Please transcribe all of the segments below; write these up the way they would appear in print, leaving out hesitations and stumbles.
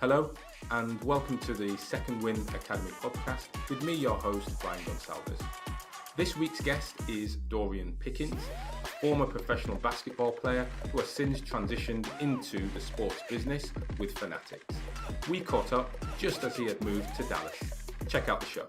Hello, and welcome to the Second Wind Academy podcast with me, your host, Brian Gonsalves. This week's guest is Dorian Pickens, a former professional basketball player who has since transitioned into the sports business with Fanatics. We caught up just as he had moved to Dallas. Check out the show.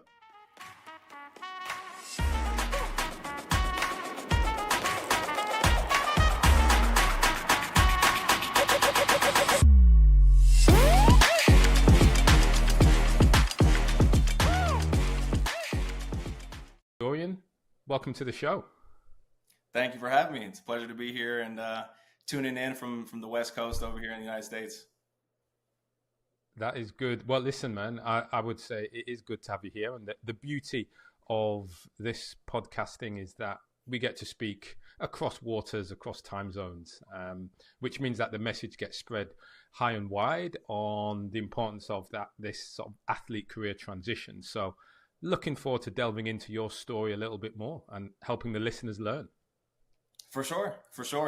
Dorian, welcome to the show. Thank you for having me. It's a pleasure to be here and tuning in from the West Coast over here in the United States. That is good. Well, listen, man, I would say it is good to have you here. And the beauty of this podcasting is that we get to speak across waters, across time zones, which means that the message gets spread high and wide on the importance of this sort of athlete career transition. So looking forward to delving into your story a little bit more and helping the listeners learn. For sure.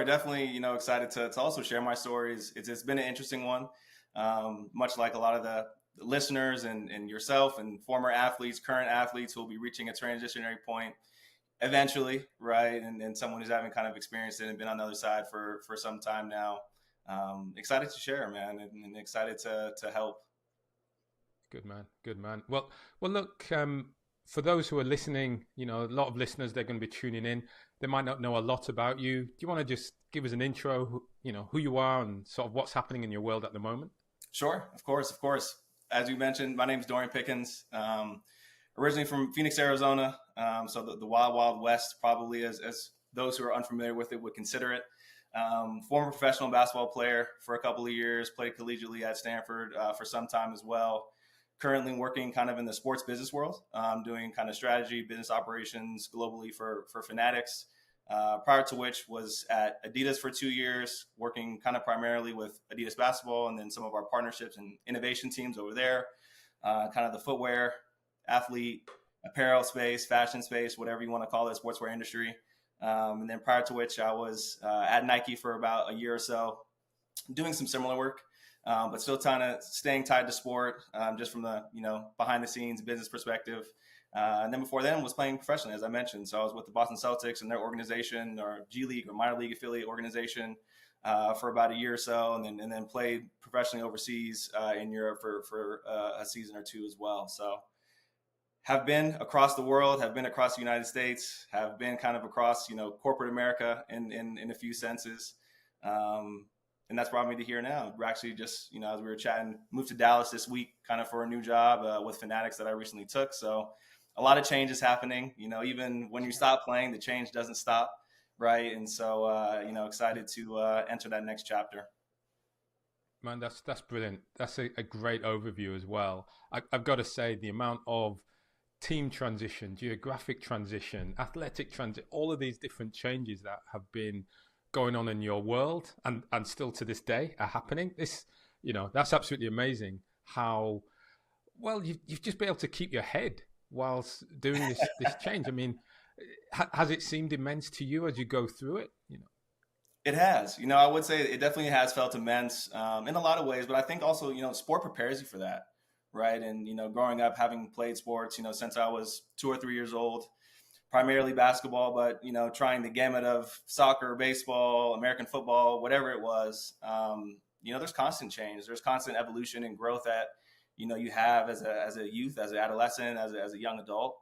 Definitely, excited to also share my stories. It's been an interesting one, much like a lot of the listeners and yourself and former athletes, current athletes who will be reaching a transitionary point eventually, right? And someone who's having kind of experienced it and been on the other side for some time now. Excited to share, man, and excited to help. Good man. Well, look, for those who are listening, a lot of listeners, they're going to be tuning in. They might not know a lot about you. Do you want to just give us an intro, who you are and sort of what's happening in your world at the moment? Sure. Of course. As you mentioned, my name is Dorian Pickens, originally from Phoenix, Arizona. So the wild, wild west, probably as those who are unfamiliar with it would consider it. Former professional basketball player for a couple of years, played collegiately at Stanford for some time as well. Currently working kind of in the sports business world, doing kind of strategy, business operations globally for Fanatics. Prior to which was at Adidas for 2 years, working kind of primarily with Adidas basketball and then some of our partnerships and innovation teams over there, kind of the footwear, athlete, apparel space, fashion space, whatever you want to call it, sportswear industry. And then prior to which I was at Nike for about a year or so, doing some similar work. But still staying tied to sport, just from the, behind the scenes business perspective. And then before then was playing professionally, as I mentioned. So I was with the Boston Celtics and their organization, or G League or minor league affiliate organization, for about a year or so, and then played professionally overseas in Europe for a season or two as well. So have been across the world, have been across the United States, have been kind of across, corporate America in a few senses. And that's brought me to here now. We're actually just, as we were chatting, moved to Dallas this week kind of for a new job with Fanatics that I recently took. So a lot of change is happening. Even when you stop playing, the change doesn't stop, right? And so, excited to enter that next chapter. Man, that's brilliant. That's a great overview as well. I've got to say, the amount of team transition, geographic transition, athletic transition, all of these different changes that have been going on in your world and still to this day are happening. This, that's absolutely amazing how well you've just been able to keep your head whilst doing this change. I mean, has it seemed immense to you as you go through it? It has. I would say it definitely has felt immense in a lot of ways, but I think also, sport prepares you for that, right? And, growing up, having played sports, since I was 2 or 3 years old, primarily basketball, but, trying the gamut of soccer, baseball, American football, whatever it was, there's constant change. There's constant evolution and growth that, you have as a youth, as an adolescent, as a young adult.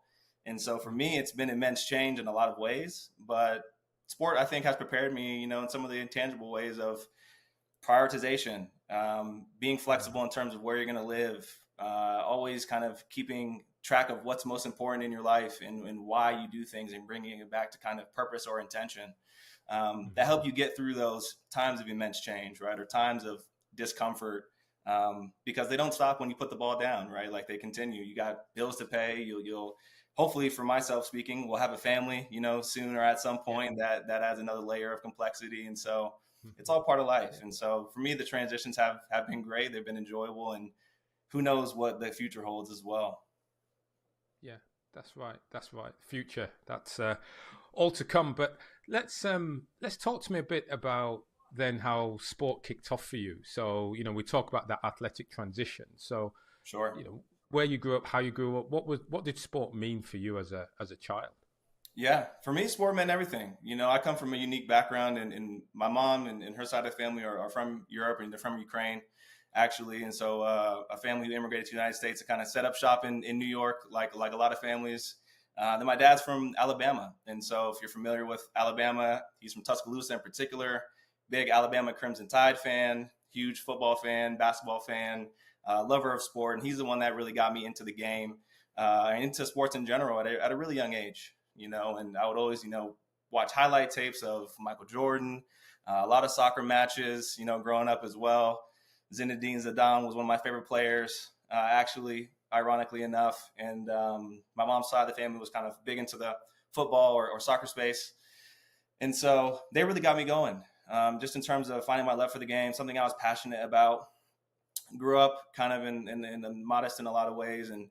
And so for me, it's been immense change in a lot of ways, but sport, I think, has prepared me, in some of the intangible ways of prioritization, being flexible in terms of where you're going to live, always kind of keeping track of what's most important in your life and why you do things and bringing it back to kind of purpose or intention that help you get through those times of immense change, right? Or times of discomfort, because they don't stop when you put the ball down, right? Like they continue. You got bills to pay. You'll hopefully, for myself speaking, we'll have a family, soon or at some point that adds another layer of complexity. And so it's all part of life. And so for me, the transitions have been great. They've been enjoyable, and who knows what the future holds as well. Yeah, that's right. Future, that's all to come. But let's talk to me a bit about then how sport kicked off for you? So, we talk about that athletic transition. So, Sure. where you grew up, how you grew up, what did sport mean for you as a child? Yeah, for me, sport meant everything. I come from a unique background, and my mom and her side of the family are from Europe, and they're from Ukraine, actually. And so a family who immigrated to the United States to kind of set up shop in New York, like a lot of families. Then my dad's from Alabama. And so if you're familiar with Alabama, he's from Tuscaloosa in particular, big Alabama Crimson Tide fan, huge football fan, basketball fan, lover of sport. And he's the one that really got me into the game, and into sports in general at a really young age. And I would always, watch highlight tapes of Michael Jordan, a lot of soccer matches, growing up as well. Zinedine Zidane was one of my favorite players, actually, ironically enough. And my mom's side of the family was kind of big into the football or soccer space. And so they really got me going, just in terms of finding my love for the game, something I was passionate about. Grew up kind of in modest in a lot of ways, and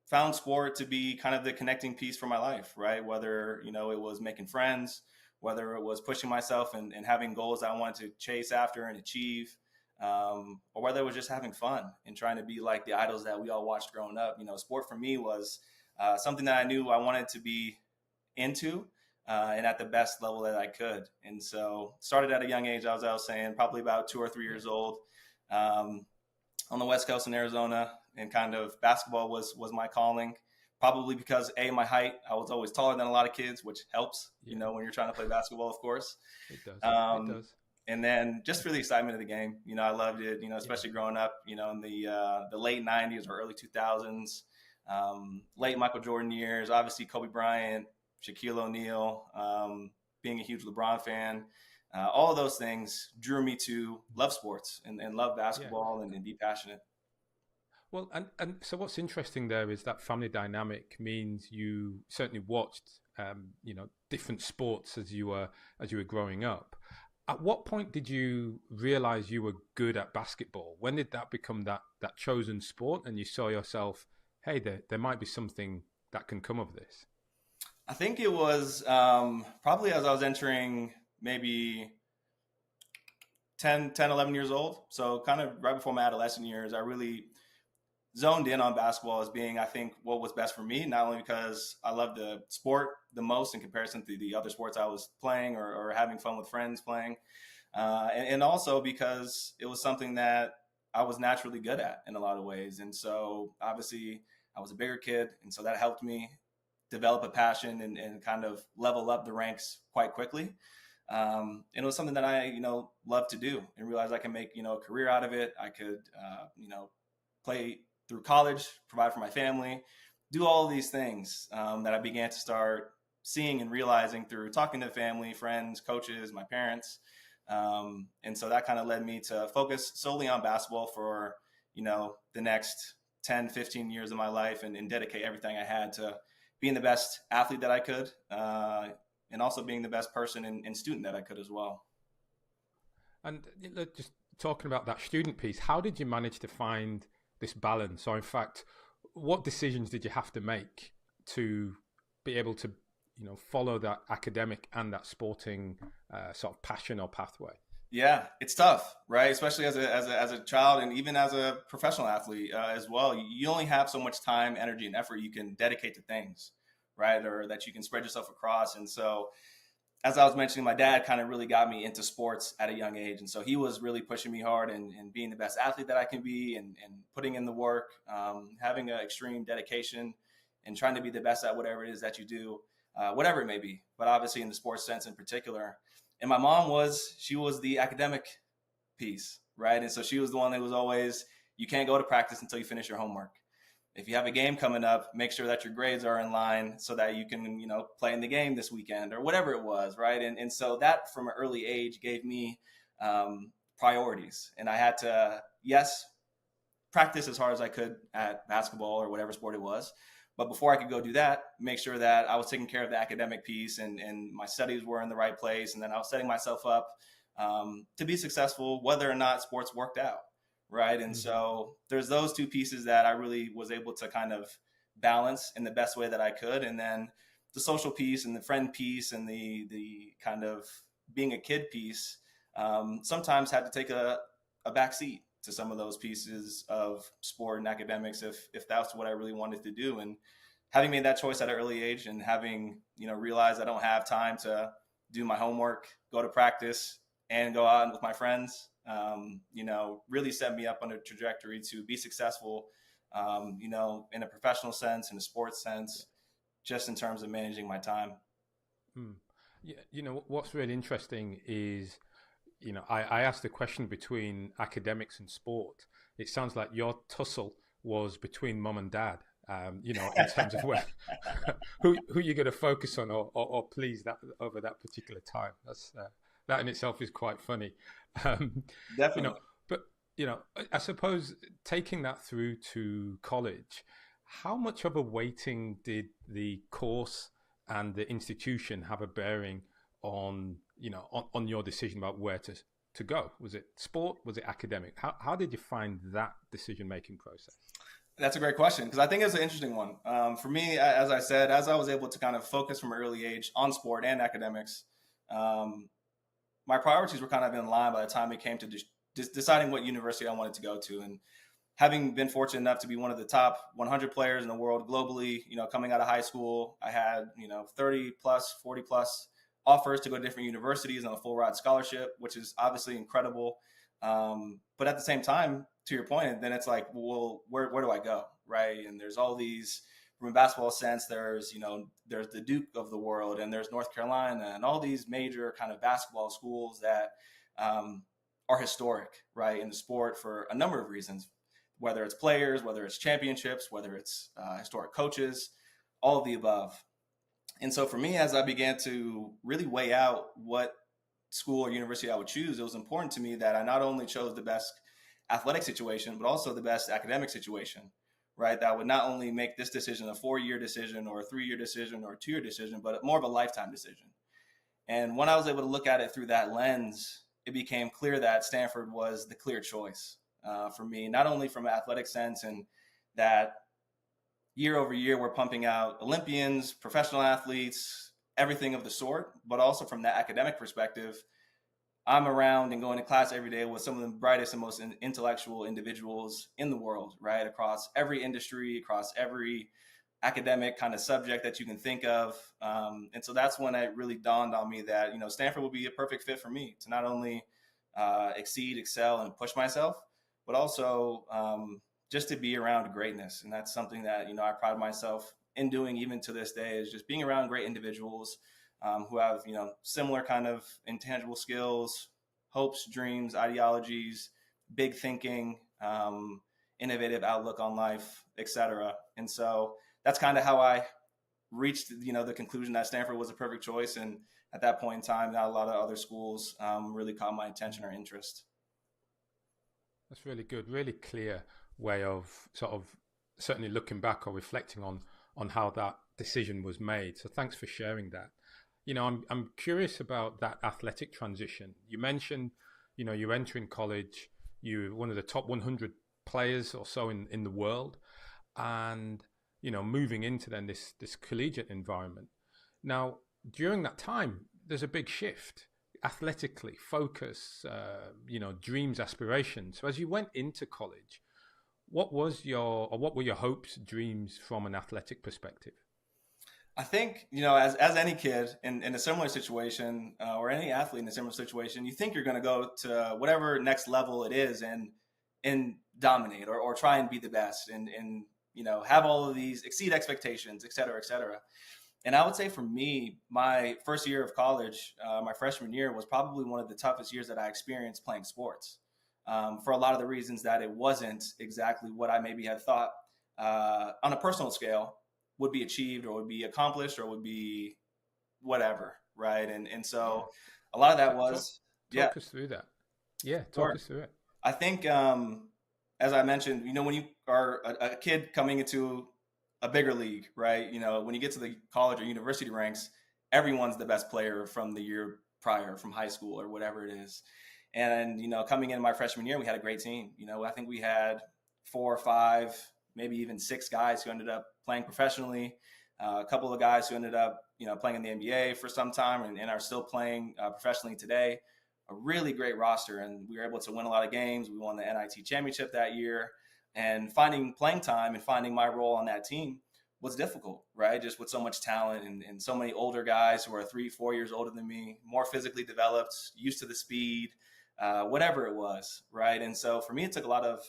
found sport to be kind of the connecting piece for my life, right? Whether, it was making friends, whether it was pushing myself and having goals that I wanted to chase after and achieve, or whether it was just having fun and trying to be like the idols that we all watched growing up. Sport for me was something that I knew I wanted to be into, and at the best level that I could. And so started at a young age, as I was saying, probably about 2 or 3 years old, on the West Coast in Arizona. And kind of basketball was my calling, probably because my height, I was always taller than a lot of kids, which helps, when you're trying to play basketball, of course. It does. It does. And then just for the excitement of the game, I loved it, especially growing up, in the late 90s or early 2000s, late Michael Jordan years, obviously Kobe Bryant, Shaquille O'Neal, being a huge LeBron fan. All of those things drew me to love sports and love basketball and be passionate. Well, and so what's interesting there is that family dynamic means you certainly watched, different sports as you were growing up. At what point did you realize you were good at basketball? When did that become that chosen sport, and you saw yourself, hey, there might be something that can come of this? I think it was probably as I was entering maybe 10, 11 years old. So kind of right before my adolescent years, I really zoned in on basketball as being, I think, what was best for me, not only because I loved the sport the most in comparison to the other sports I was playing or having fun with friends playing, and also because it was something that I was naturally good at in a lot of ways. And so obviously I was a bigger kid, and so that helped me develop a passion and kind of level up the ranks quite quickly. And it was something that I, loved to do and realized I can make, a career out of it. I could, play through college, provide for my family, do all of these things that I began to start seeing and realizing through talking to family, friends, coaches, my parents. And so that kind of led me to focus solely on basketball for, the next 10, 15 years of my life and dedicate everything I had to being the best athlete that I could, and also being the best person and student that I could as well. And just talking about that student piece, how did you manage to find this balance? Or in fact, what decisions did you have to make to be able to, follow that academic and that sporting sort of passion or pathway? Yeah, it's tough, right? Especially as a child and even as a professional athlete as well. You only have so much time, energy, and effort you can dedicate to things, right? Or that you can spread yourself across. And so, as I was mentioning, my dad kind of really got me into sports at a young age. And so he was really pushing me hard and being the best athlete that I can be and putting in the work, having an extreme dedication and trying to be the best at whatever it is that you do, whatever it may be, but obviously in the sports sense in particular. And my mom she was the academic piece, right? And so she was the one that was always, you can't go to practice until you finish your homework. If you have a game coming up, make sure that your grades are in line so that you can, play in the game this weekend or whatever it was, right? And so that from an early age gave me priorities. And I had to, yes, practice as hard as I could at basketball or whatever sport it was. But before I could go do that, make sure that I was taking care of the academic piece and my studies were in the right place. And then I was setting myself up to be successful, whether or not sports worked out. Right. And so there's those two pieces that I really was able to kind of balance in the best way that I could. And then the social piece and the friend piece and the kind of being a kid piece sometimes had to take a back seat to some of those pieces of sport and academics if that's what I really wanted to do. And having made that choice at an early age and having, realized I don't have time to do my homework, go to practice, and go out with my friends, really set me up on a trajectory to be successful, in a professional sense, in a sports sense, just in terms of managing my time. Yeah, what's really interesting is, I asked the question between academics and sport. It sounds like your tussle was between mum and dad. In terms of where who you're going to focus on or please that over that particular time. That's that in itself is quite funny. Definitely. But I suppose taking that through to college, how much of a weighting did the course and the institution have a bearing on on your decision about where to go? Was it sport? Was it academic? How did you find that decision making process? That's a great question because I think it's an interesting one. For me, as I said, as I was able to kind of focus from an early age on sport and academics, my priorities were kind of in line by the time it came to deciding what university I wanted to go to. And having been fortunate enough to be one of the top 100 players in the world globally, coming out of high school, I had, 30 plus, 40 plus offers to go to different universities on a full ride scholarship, which is obviously incredible. But at the same time, to your point, then it's like, well, where do I go? Right. And there's all these, from a basketball sense, there's the Duke of the world and there's North Carolina and all these major kind of basketball schools that are historic, right, in the sport for a number of reasons, whether it's players, whether it's championships, whether it's historic coaches, all of the above. And so for me, as I began to really weigh out what school or university I would choose, it was important to me that I not only chose the best athletic situation, but also the best academic situation, right? That would not only make this decision a 4-year decision or a 3-year decision or a 2-year decision, but more of a lifetime decision. And when I was able to look at it through that lens, it became clear that Stanford was the clear choice for me, not only from an athletic sense and that year over year we're pumping out Olympians, professional athletes, everything of the sort, but also from that academic perspective, I'm around and going to class every day with some of the brightest and most intellectual individuals in the world, right? Across every industry, across every academic kind of subject that you can think of. And so that's when it really dawned on me that, Stanford would be a perfect fit for me to not only exceed, excel, and push myself, but also just to be around greatness. And that's something that, I pride myself in doing even to this day, is just being around great individuals who have, similar kind of intangible skills, hopes, dreams, ideologies, big thinking, innovative outlook on life, etc. And so that's kind of how I reached, the conclusion that Stanford was a perfect choice. And at that point in time, not a lot of other schools really caught my attention or interest. That's really good, really clear way of sort of certainly looking back or reflecting on how that decision was made. So thanks for sharing that. I'm curious about that athletic transition. You mentioned, you're entering college, you're one of the top 100 players or so in the world, and, moving into then this collegiate environment. Now, during that time, there's a big shift athletically, focus, dreams, aspirations. So as you went into college, what were your hopes, dreams from an athletic perspective? I think, as any kid in a similar situation or any athlete in a similar situation, you think you're going to go to whatever next level it is and dominate or try and be the best and have all of these, exceed expectations, et cetera, et cetera. And I would say for me, my first year of college, my freshman year, was probably one of the toughest years that I experienced playing sports for a lot of the reasons that it wasn't exactly what I maybe had thought on a personal scale would be achieved or would be accomplished or would be whatever, right? And so a lot of that was talk us through that. Yeah, talk us through it. I think as I mentioned, when you are a kid coming into a bigger league, right? When you get to the college or university ranks, everyone's the best player from the year prior, from high school or whatever it is. And coming in my freshman year, we had a great team. I think we had 4 or 5, maybe even 6 guys who ended up playing professionally. A couple of guys who ended up, playing in the NBA for some time and are still playing professionally today. a really great roster, and we were able to win a lot of games. We won the NIT championship that year, and finding playing time and finding my role on that team was difficult, right? Just with so much talent and so many older guys who are 3-4 years older than me, more physically developed, used to the speed, whatever it was, right? And so for me, it took a lot of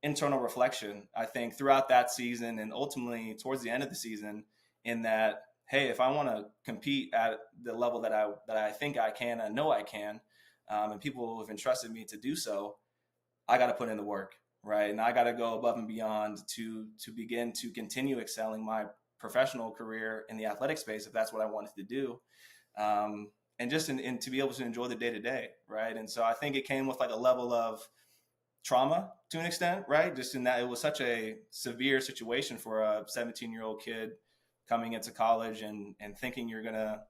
internal reflection, I think, throughout that season and ultimately towards the end of the season, in that, hey, if I want to compete at the level that I think I can, I know I can, and people have entrusted me to do so, I got to put in the work, right? And I got to go above and beyond to begin to continue excelling my professional career in the athletic space, if that's what I wanted to do. And just in to be able to enjoy the day to day, right? And so I think it came with like a level of trauma to an extent, right? Just in that it was such a severe situation for a 17-year-old kid coming into college and thinking you're going to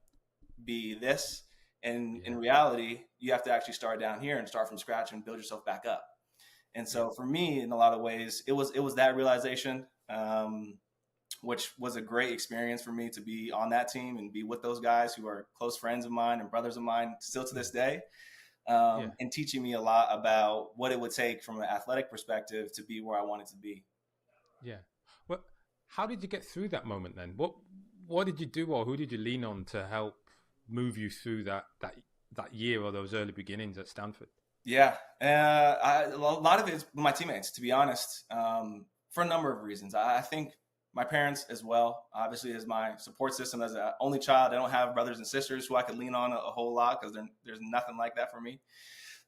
be this. And in reality, you have to actually start down here and start from scratch and build yourself back up. And so for me, in a lot of ways, it was that realization, which was a great experience for me to be on that team and be with those guys who are close friends of mine and brothers of mine still to this day. And teaching me a lot about what it would take from an athletic perspective to be where I wanted to be. Yeah. Well, how did you get through that moment then? What did you do, or who did you lean on to help move you through that year or those early beginnings at Stanford? Yeah, a lot of it is my teammates, to be honest, for a number of reasons. I think my parents as well, obviously, as my support system. As an only child, I don't have brothers and sisters who I could lean on a whole lot, because there's nothing like that for me.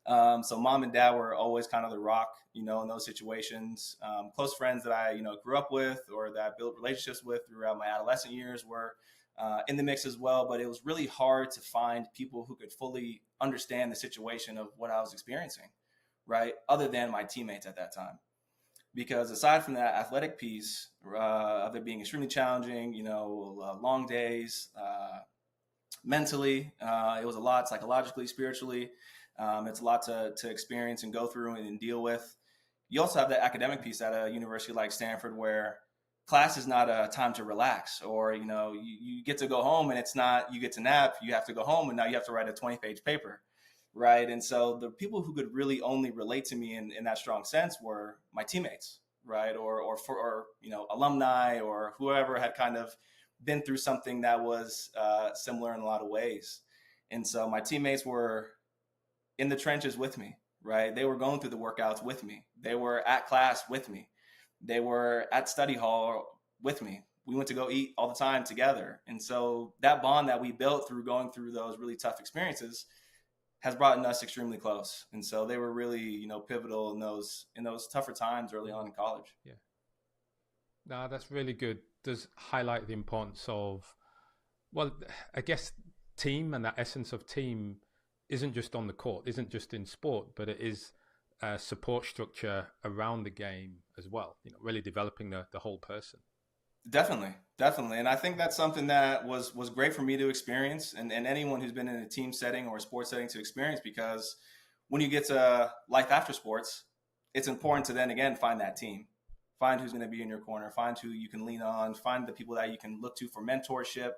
So mom and dad were always kind of the rock, in those situations. Close friends that I, grew up with or that I built relationships with throughout my adolescent years were in the mix as well. But it was really hard to find people who could fully understand the situation of what I was experiencing, right? Other than my teammates at that time. Because aside from that athletic piece of it being extremely challenging, long days, mentally, it was a lot psychologically, spiritually. It's a lot to experience and go through and deal with. You also have that academic piece at a university like Stanford, where class is not a time to relax, or, you get to go home and it's not, you get to nap, you have to go home and now you have to write a 20-page paper. Right. And so the people who could really only relate to me in that strong sense were my teammates, right? Or alumni, or whoever had kind of been through something that was similar in a lot of ways. And so my teammates were in the trenches with me, right? They were going through the workouts with me. They were at class with me. They were at study hall with me. We went to go eat all the time together. And so that bond that we built through going through those really tough experiences has brought us extremely close. And so they were really, pivotal in those tougher times early on in college. Yeah. No, that's really good. Does highlight the importance of, well, I guess team, and that essence of team isn't just on the court, isn't just in sport, but it is a support structure around the game as well, really developing the whole person. Definitely. And I think that's something that was great for me to experience, and anyone who's been in a team setting or a sports setting to experience, because when you get to life after sports, it's important to then again find that team, find who's going to be in your corner, find who you can lean on, find the people that you can look to for mentorship,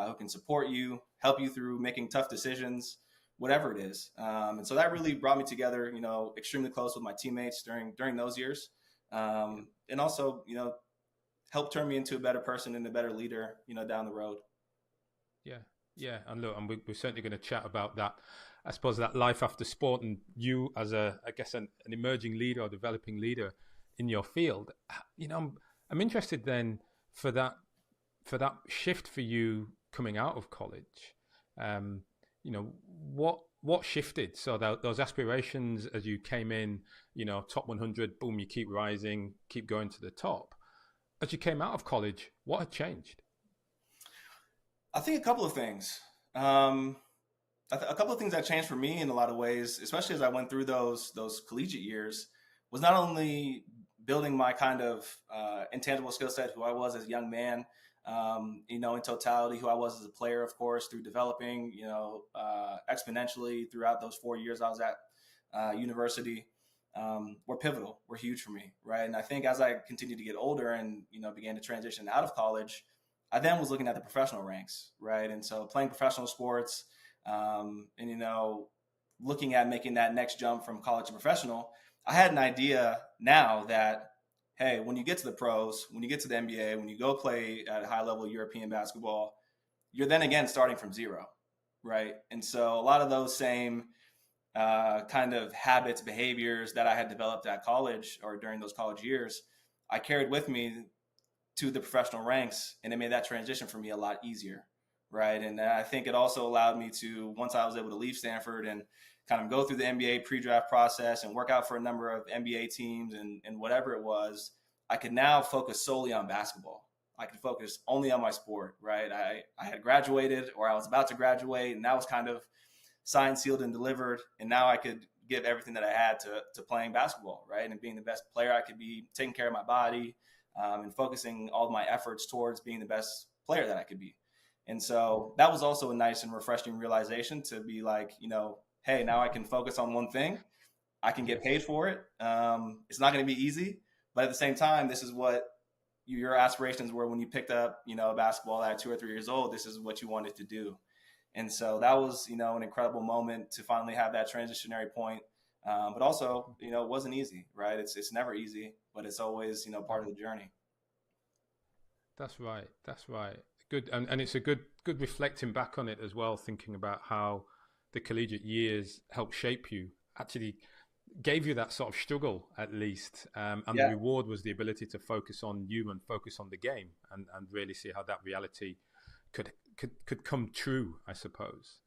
who can support you, help you through making tough decisions, whatever it is. And so that really brought me together, extremely close with my teammates during those years. And also, help turn me into a better person and a better leader, down the road. Yeah. And look, and we're certainly going to chat about that. I suppose that life after sport, and you as an emerging leader or developing leader in your field. I'm interested then for that shift for you coming out of college. What shifted? So those aspirations as you came in, top 100, boom, you keep rising, keep going to the top. As you came out of college, what had changed? I think a couple of things. A couple of things that changed for me in a lot of ways, especially as I went through those collegiate years, was not only building my kind of intangible skill set, who I was as a young man, in totality, who I was as a player, of course, through developing, exponentially throughout those 4 years I was at university. Were pivotal, were huge for me, right? And I think as I continued to get older and, began to transition out of college, I then was looking at the professional ranks, right? And so playing professional sports, and, looking at making that next jump from college to professional, I had an idea now that, hey, when you get to the pros, when you get to the NBA, when you go play at high level European basketball, you're then again starting from zero, right? And so a lot of those same kind of habits, behaviors that I had developed at college or during those college years, I carried with me to the professional ranks, and it made that transition for me a lot easier, right? And I think it also allowed me to, once I was able to leave Stanford and kind of go through the NBA pre-draft process and work out for a number of NBA teams and whatever it was, I could now focus solely on basketball. I could focus only on my sport, right? I had graduated, or I was about to graduate, and that was kind of signed, sealed, and delivered. And now I could give everything that I had to playing basketball, right? And being the best player I could be, taking care of my body, and focusing all of my efforts towards being the best player that I could be. And so that was also a nice and refreshing realization to be like, hey, now I can focus on one thing. I can get paid for it. It's not going to be easy, but at the same time, this is what your aspirations were when you picked up, basketball at 2 or 3 years old. This is what you wanted to do. And so that was, an incredible moment to finally have that transitionary point. But also, it wasn't easy, right? It's never easy, but it's always, part of the journey. That's right. That's right. Good. And it's a good reflecting back on it as well, thinking about how the collegiate years helped shape you, actually gave you that sort of struggle at least. And the reward was the ability to focus on you and focus on the game and really see how that reality could come true, I suppose.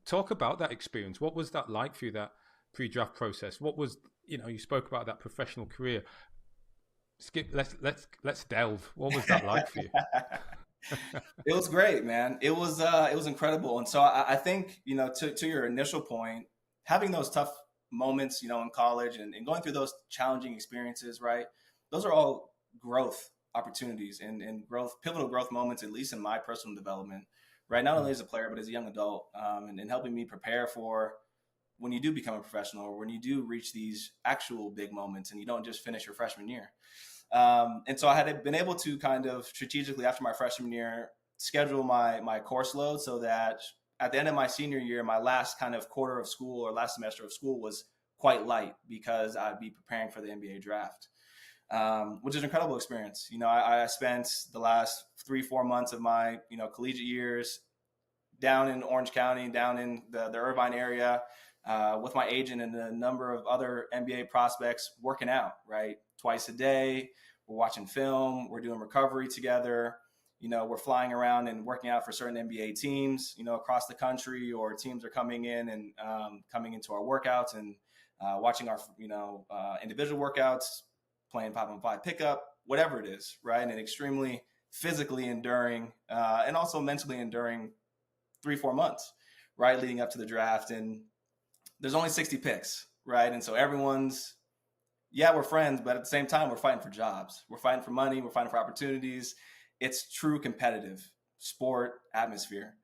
Talk about that experience. What was that like for you, that pre-draft process? What was, you spoke about that professional career. Skip, let's delve. What was that like for you? It was great, man. It was incredible. And so I think, to your initial point, having those tough moments, in college and going through those challenging experiences, right? Those are all growth opportunities and pivotal growth moments, at least in my personal development, right? Not only as a player, but as a young adult, and helping me prepare for when you do become a professional or when you do reach these actual big moments and you don't just finish your freshman year. And so I had been able to kind of strategically after my freshman year, schedule my course load so that at the end of my senior year, my last kind of quarter of school or last semester of school was quite light because I'd be preparing for the NBA draft. Which is an incredible experience. I spent the last 3-4 months of my, collegiate years down in Orange County, down in the Irvine area, with my agent and a number of other NBA prospects working out, right? Twice a day. We're watching film. We're doing recovery together. We're flying around and working out for certain NBA teams, across the country, or teams are coming in and coming into our workouts and watching our, individual workouts, playing 5-on-5 pickup, whatever it is, right? And extremely physically enduring and also mentally enduring 3-4 months, right? Leading up to the draft. And there's only 60 picks, right? And so everyone's, we're friends, but at the same time, we're fighting for jobs. We're fighting for money. We're fighting for opportunities. It's true competitive sport atmosphere.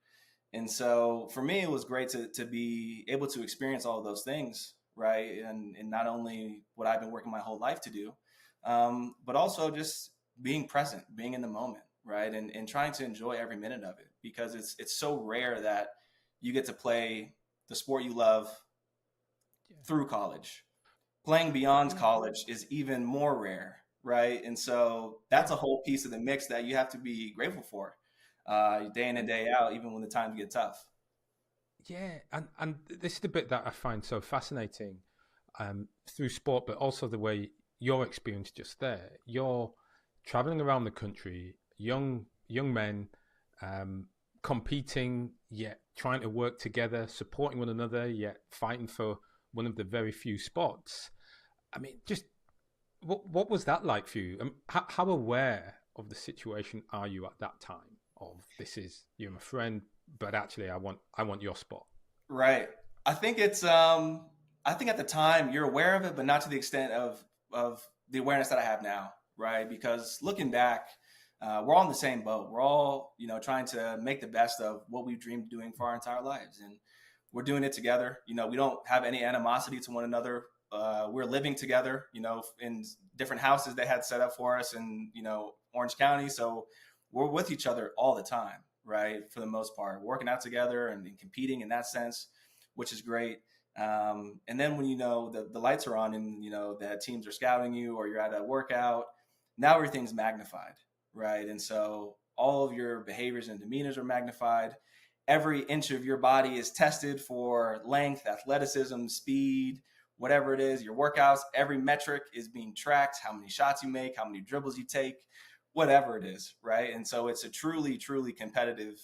And so for me, it was great to be able to experience all of those things, right? And not only what I've been working my whole life to do, but also just being present, being in the moment, right? And trying to enjoy every minute of it, because it's so rare that you get to play the sport you love through college. Playing beyond college is even more rare, right? And so that's a whole piece of the mix that you have to be grateful for, day in and day out, even when the times get tough. Yeah, and this is the bit that I find so fascinating through sport, but also the way your experience just there. You're traveling around the country, young men, competing, yet trying to work together, supporting one another, yet fighting for one of the very few spots. Just what was that like for you? How aware of the situation are you at that time? Of this is, you're my friend, but actually I want your spot. Right. I think it's I think at the time you're aware of it, but not to the extent of the awareness that I have now, right? Because looking back, we're all in the same boat. We're all, trying to make the best of what we've dreamed of doing for our entire lives. And we're doing it together. We don't have any animosity to one another. We're living together, in different houses they had set up for us in, Orange County. So we're with each other all the time, right? For the most part, working out together and competing in that sense. which is great. And then when the lights are on and that teams are scouting you or you're at a workout, now everything's magnified, right? And so all of your behaviors and demeanors are magnified. Every inch of your body is tested for length, athleticism, speed, whatever it is, your workouts. Every metric is being tracked, how many shots you make, how many dribbles you take, whatever it is, right? And so it's a truly, truly competitive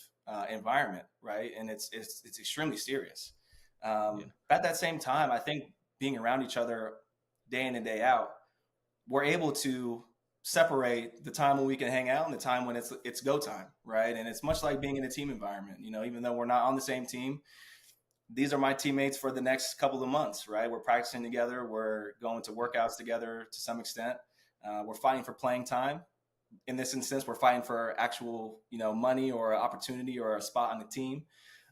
environment, right? And it's extremely serious. At that same time, I think being around each other day in and day out, we're able to separate the time when we can hang out and the time when it's go time, right? And it's much like being in a team environment. Even though we're not on the same team, these are my teammates for the next couple of months, right? We're practicing together. We're going to workouts together to some extent. We're fighting for playing time. In this instance, we're fighting for actual, money or opportunity or a spot on the team.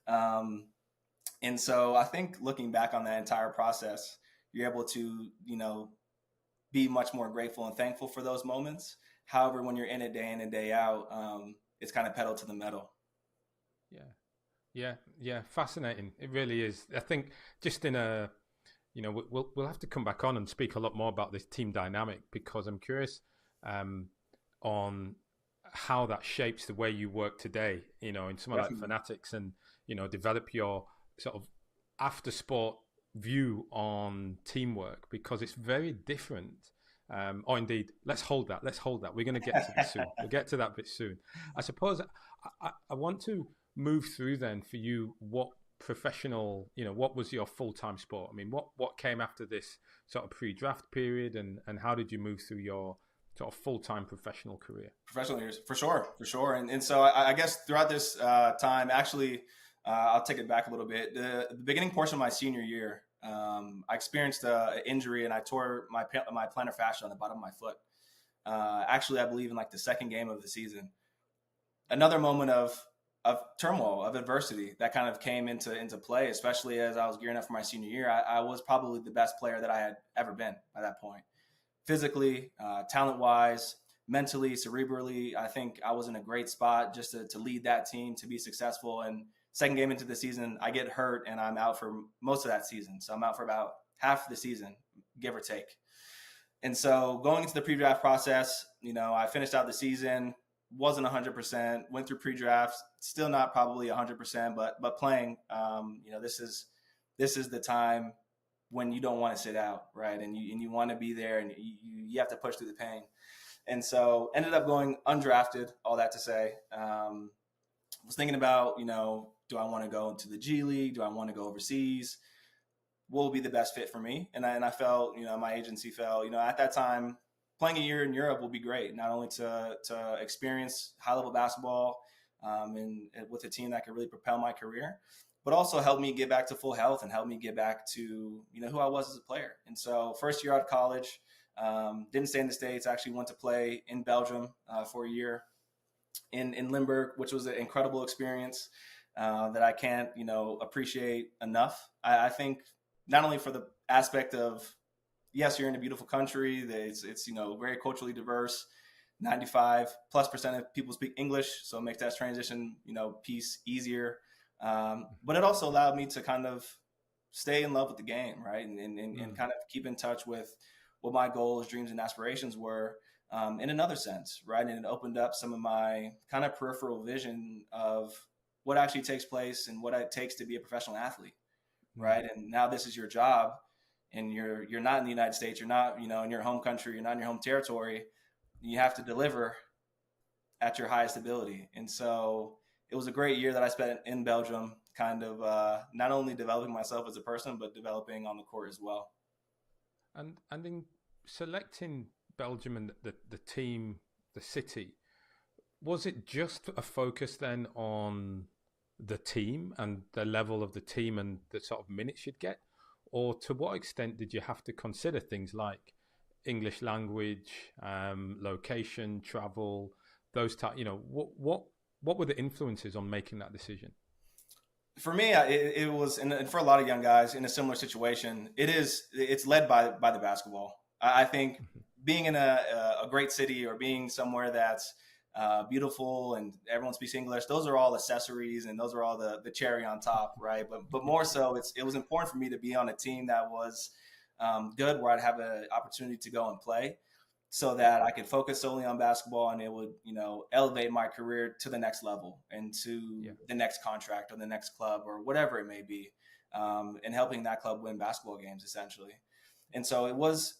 And so I think looking back on that entire process, you're able to, be much more grateful and thankful for those moments. However, when you're in it day in and day out, it's kind of pedal to the metal. Yeah. Fascinating. It really is. I think just in we'll have to come back on and speak a lot more about this team dynamic, because I'm curious on how that shapes the way you work today, in some of like Fanatics, and, develop your sort of after sport view on teamwork, because it's very different. Or indeed, let's hold that. We're going to get to this soon. We'll get to that bit soon. I suppose I want to move through then for you what professional, what was your full-time sport? I mean, what came after this sort of pre-draft period, and how did you move through your sort of full-time professional career? Professional years, for sure. And so I guess throughout this time, actually, I'll take it back a little bit. The beginning portion of my senior year, I experienced an injury and I tore my plantar fascia on the bottom of my foot. Actually, I believe in like the second game of the season. Another moment of turmoil, of adversity that kind of came into play, especially as I was gearing up for my senior year. I was probably the best player that I had ever been by that point. Physically, talent-wise, mentally, cerebrally, I think I was in a great spot just to lead that team, to be successful. And second game into the season, I get hurt and I'm out for most of that season. So I'm out for about half the season, give or take. And so going into the pre-draft process, I finished out the season, wasn't 100%, went through pre-draft, still not probably 100%, but playing, this is the time when you don't want to sit out, right? And you want to be there, and you have to push through the pain. And so ended up going undrafted, all that to say. Was thinking about, do I want to go into the G League? Do I want to go overseas? What will be the best fit for me? And I felt, my agency felt, at that time, playing a year in Europe will be great, not only to experience high-level basketball and with a team that could really propel my career, but also help me get back to full health and help me get back to, who I was as a player. And so first year out of college, didn't stay in the States, actually went to play in Belgium for a year in Limburg, which was an incredible experience that I can't, appreciate enough. I think not only for the aspect of, yes, you're in a beautiful country, it's very culturally diverse, 95+% of people speak English, so it makes that transition, piece easier. But it also allowed me to kind of stay in love with the game, right? And kind of keep in touch with what my goals, dreams, and aspirations were in another sense, right? And it opened up some of my kind of peripheral vision of what actually takes place and what it takes to be a professional athlete, right? And now this is your job, and you're not in the United States, you're not, in your home country, you're not in your home territory. You have to deliver at your highest ability. And so it was a great year that I spent in Belgium, kind of not only developing myself as a person, but developing on the court as well. And in selecting Belgium and the team, the city, was it just a focus then on the team and the level of the team and the sort of minutes you'd get? Or to what extent did you have to consider things like English language, location, travel, those type? What were the influences on making that decision? For me, it was, and for a lot of young guys in a similar situation, it's led by the basketball. I think being in a great city or being somewhere that's beautiful and everyone speaks English. Those are all accessories and those are all the cherry on top, right? But more so, it was important for me to be on a team that was good, where I'd have an opportunity to go and play, so that I could focus solely on basketball, and it would, elevate my career to the next level and to the next contract or the next club or whatever it may be, and helping that club win basketball games essentially. And so it was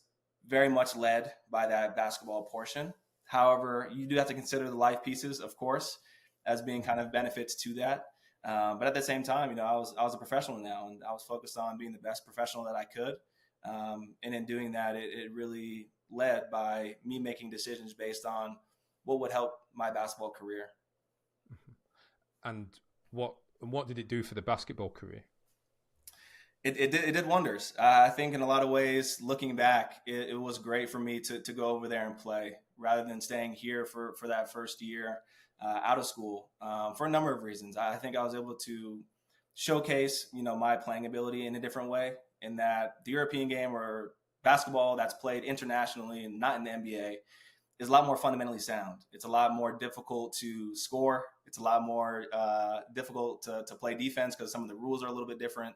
very much led by that basketball portion. However, you do have to consider the life pieces, of course, as being kind of benefits to that. But at the same time, I was a professional now, and I was focused on being the best professional that I could. And in doing that, it really led by me making decisions based on what would help my basketball career. And what did it do for the basketball career? It did wonders. I think in a lot of ways, looking back, it was great for me to go over there and play rather than staying here for that first year out of school, for a number of reasons. I think I was able to showcase, my playing ability in a different way, in that the European game, or basketball that's played internationally and not in the NBA, is a lot more fundamentally sound. It's a lot more difficult to score. It's a lot more difficult to play defense because some of the rules are a little bit different.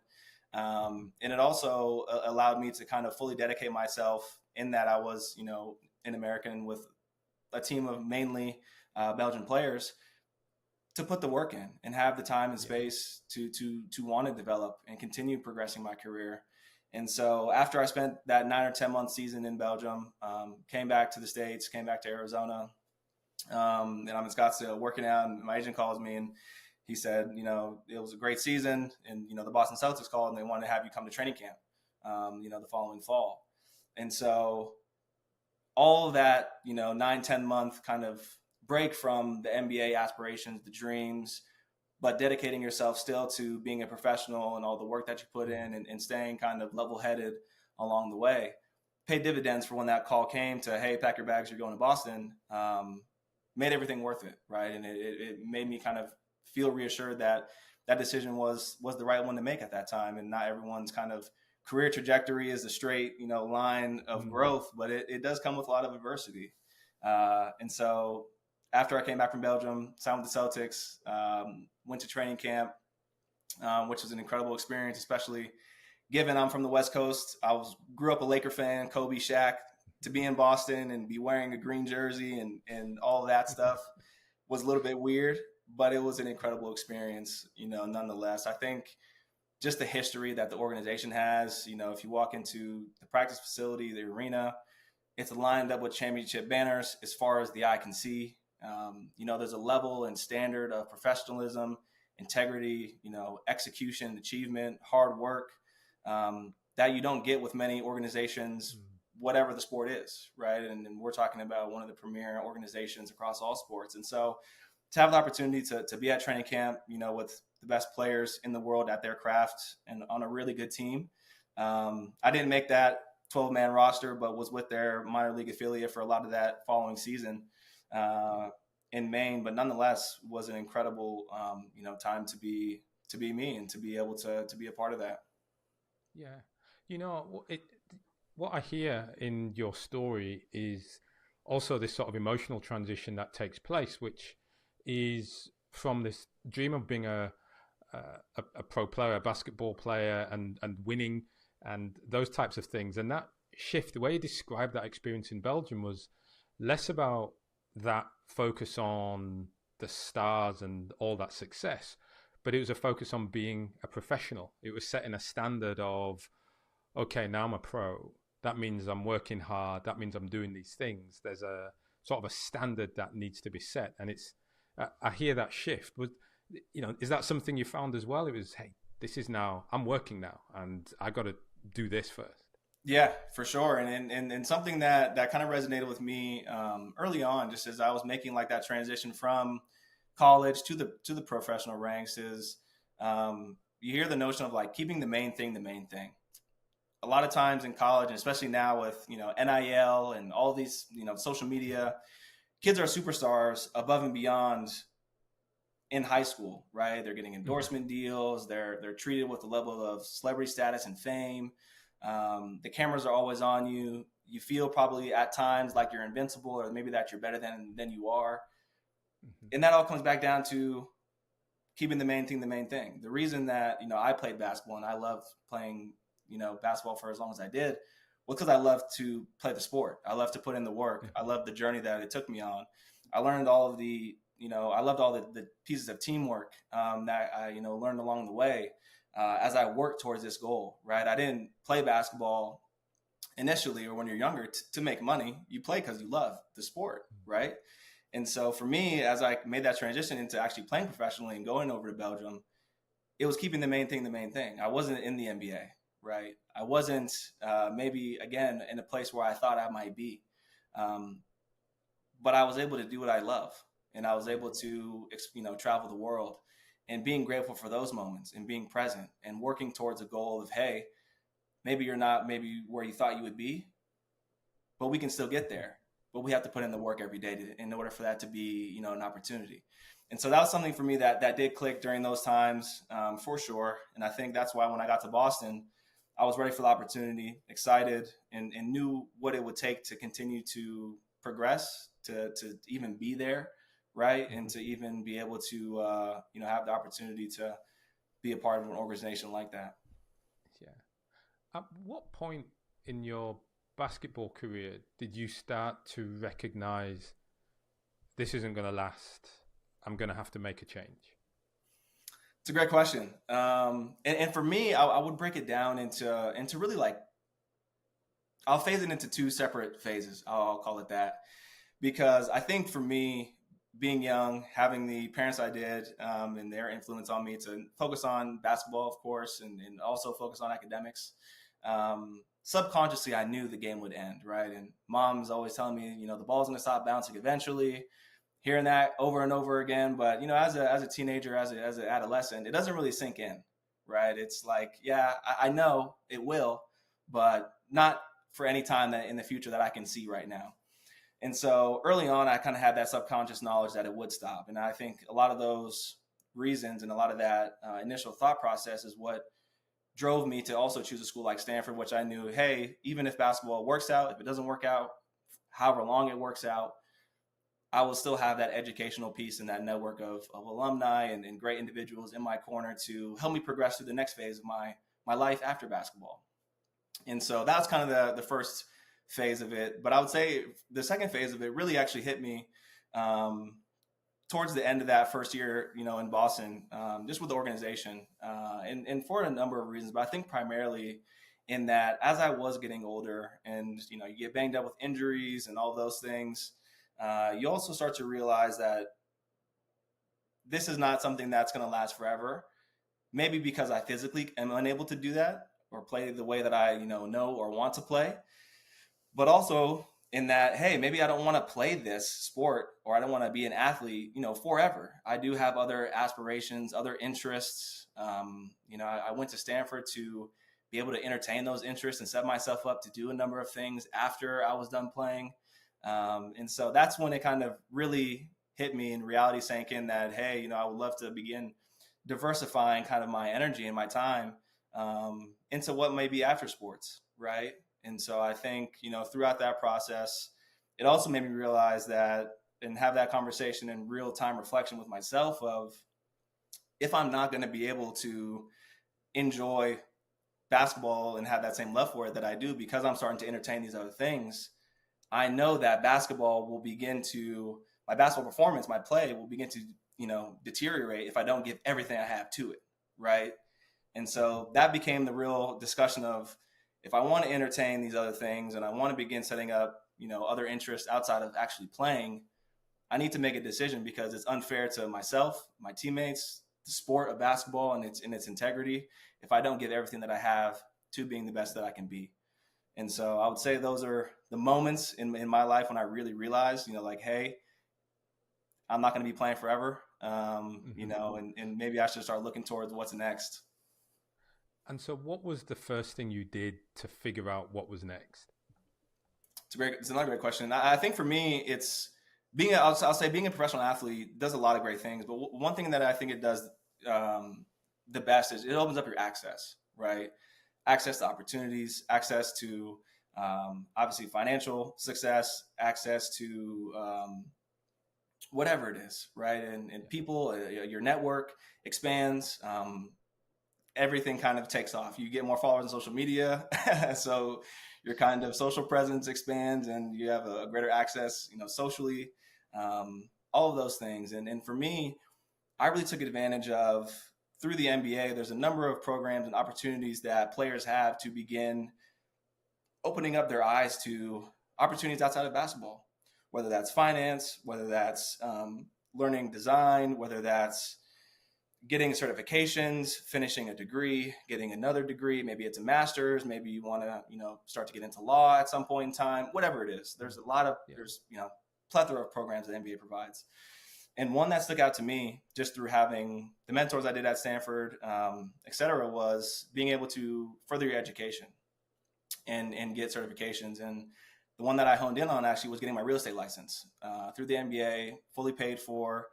And it also allowed me to kind of fully dedicate myself, in that I was, an American with a team of mainly Belgian players, to put the work in and have the time and space to want to develop and continue progressing my career. And so after I spent that 9 or 10 month season in Belgium, came back to the States, came back to Arizona, and I'm in Scottsdale working out, and my agent calls me and he said, it was a great season, and, the Boston Celtics called and they wanted to have you come to training camp, the following fall. And so all of that, 9, 10 month kind of break from the NBA aspirations, the dreams, but dedicating yourself still to being a professional and all the work that you put in, and staying kind of level-headed along the way, paid dividends for when that call came to, hey, pack your bags, you're going to Boston, made everything worth it, right? And it made me kind of feel reassured that that decision was the right one to make at that time. And not everyone's kind of career trajectory is a straight, line of growth, but it does come with a lot of adversity. And so after I came back from Belgium, signed with the Celtics, went to training camp, which was an incredible experience, especially given I'm from the West Coast. Grew up a Laker fan, Kobe, Shaq. To be in Boston and be wearing a green jersey and all of that stuff was a little bit weird, but it was an incredible experience, nonetheless. I think just the history that the organization has, if you walk into the practice facility, the arena, it's lined up with championship banners as far as the eye can see. There's a level and standard of professionalism, integrity, execution, achievement, hard work, that you don't get with many organizations, whatever the sport is, right? And we're talking about one of the premier organizations across all sports. And so to have the opportunity to be at training camp, with the best players in the world at their craft and on a really good team. I didn't make that 12-man roster, but was with their minor league affiliate for a lot of that following season in Maine. But nonetheless, was an incredible, time to be me and to be able to be a part of that. Yeah. What I hear in your story is also this sort of emotional transition that takes place, which is from this dream of being a pro player, a basketball player, and winning and those types of things. And that shift, the way you described that experience in Belgium, was less about that focus on the stars and all that success, but it was a focus on being a professional. It was setting a standard of, okay, now I'm a pro. That means I'm working hard. That means I'm doing these things. There's a sort of a standard that needs to be set. And I hear that shift. Is that something you found as well? It was, hey, this is now, I'm working now and I got to do this first. Yeah, for sure. And something that kind of resonated with me early on, just as I was making like that transition from college to the professional ranks, is you hear the notion of like keeping the main thing. A lot of times in college, and especially now with, NIL and all these, social media, kids are superstars above and beyond in high school, right? They're getting endorsement deals. They're treated with a level of celebrity status and fame. The cameras are always on you. You feel probably at times like you're invincible, or maybe that you're better than you are. And that all comes back down to keeping the main thing the main thing. The reason that, I played basketball and I loved playing, basketball for as long as I did was because I loved to play the sport. I loved to put in the work. I loved the journey that it took me on. I learned all of I loved all the pieces of teamwork that I, learned along the way as I worked towards this goal, right? I didn't play basketball initially or when you're younger to make money. You play because you love the sport, right? And so for me, as I made that transition into actually playing professionally and going over to Belgium, it was keeping the main thing the main thing. I wasn't in the NBA, right? I wasn't maybe, again, in a place where I thought I might be. But I was able to do what I love. And I was able to, travel the world, and being grateful for those moments and being present and working towards a goal of, hey, maybe you're not maybe where you thought you would be, but we can still get there. But we have to put in the work every day in order for that to be, an opportunity. And so that was something for me that did click during those times, for sure. And I think that's why when I got to Boston, I was ready for the opportunity, excited, and knew what it would take to continue to progress, to even be there, right? And to even be able to, have the opportunity to be a part of an organization like that. Yeah. At what point in your basketball career did you start to recognize this isn't going to last? I'm going to have to make a change. It's a great question. And for me, I would break it down into really I'll phase it into two separate phases. I'll call it that, because I think for me, being young, having the parents I did, and their influence on me to focus on basketball, of course, and also focus on academics. Subconsciously, I knew the game would end, right? And mom's always telling me, the ball's going to stop bouncing eventually, hearing that over and over again. But, as a teenager, as an adolescent, it doesn't really sink in, right? It's like, yeah, I know it will, but not for any time that in the future that I can see right now. And so early on, I kind of had that subconscious knowledge that it would stop. And I think a lot of those reasons and a lot of that initial thought process is what drove me to also choose a school like Stanford, which I knew, hey, even if basketball works out, if it doesn't work out, however long it works out, I will still have that educational piece and that network of alumni and great individuals in my corner to help me progress through the next phase of my life after basketball. And so that's kind of the first phase of it. But I would say the second phase of it really actually hit me towards the end of that first year, in Boston, just with the organization, and for a number of reasons. But I think primarily in that as I was getting older and, you get banged up with injuries and all those things, you also start to realize that this is not something that's going to last forever. Maybe because I physically am unable to do that or play the way that I, know or want to play. But also in that, hey, maybe I don't want to play this sport or I don't want to be an athlete, forever. I do have other aspirations, other interests. I went to Stanford to be able to entertain those interests and set myself up to do a number of things after I was done playing. And so that's when it kind of really hit me and reality sank in that, hey, I would love to begin diversifying kind of my energy and my time into what may be after sports, right? And so I think, throughout that process, it also made me realize that and have that conversation in real time reflection with myself of if I'm not going to be able to enjoy basketball and have that same love for it that I do because I'm starting to entertain these other things, I know that my basketball performance, my play will begin to, deteriorate if I don't give everything I have to it, right? And so that became the real discussion of, if I want to entertain these other things and I want to begin setting up, other interests outside of actually playing, I need to make a decision because it's unfair to myself, my teammates, the sport of basketball and its integrity if I don't give everything that I have to being the best that I can be. And so I would say those are the moments in my life when I really realized, hey, I'm not going to be playing forever, and maybe I should start looking towards what's next. And so what was the first thing you did to figure out what was next? It's another great question. I think for me, it's I'll say being a professional athlete does a lot of great things. But one thing that I think it does the best is it opens up your access, right? Access to opportunities, access to obviously financial success, access to whatever it is, right? And people, your network expands. Everything kind of takes off. You get more followers on social media, so your kind of social presence expands, and you have a greater access, socially. All of those things, and for me, I really took advantage of through the NBA. There's a number of programs and opportunities that players have to begin opening up their eyes to opportunities outside of basketball, whether that's finance, whether that's learning design, whether that's getting certifications, finishing a degree, getting another degree. Maybe it's a master's. Maybe you want to, start to get into law at some point in time. Whatever it is, there's a lot of there's plethora of programs that NBA provides. And one that stuck out to me just through having the mentors I did at Stanford, et cetera, was being able to further your education and get certifications. And the one that I honed in on actually was getting my real estate license through the NBA, fully paid for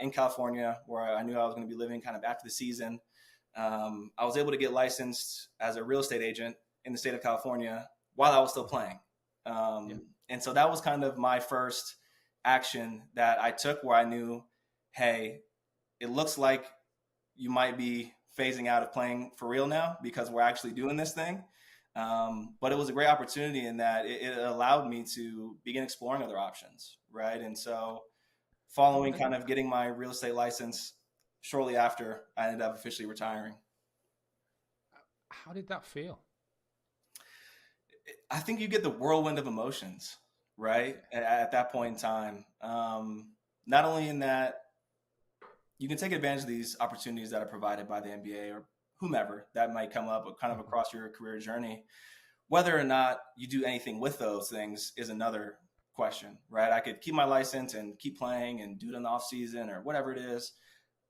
in California, where I knew I was going to be living kind of after the season. I was able to get licensed as a real estate agent in the state of California while I was still playing. And so that was kind of my first action that I took, where I knew, hey, it looks like you might be phasing out of playing for real now because we're actually doing this thing. But it was a great opportunity in that it allowed me to begin exploring other options, right? And so following kind of getting my real estate license shortly after, I ended up officially retiring. How did that feel? I think you get the whirlwind of emotions, right? At that point in time. Not only in that you can take advantage of these opportunities that are provided by the NBA or whomever that might come up kind of across your career journey. Whether or not you do anything with those things is another question, right? I could keep my license and keep playing and do it in the off season or whatever it is,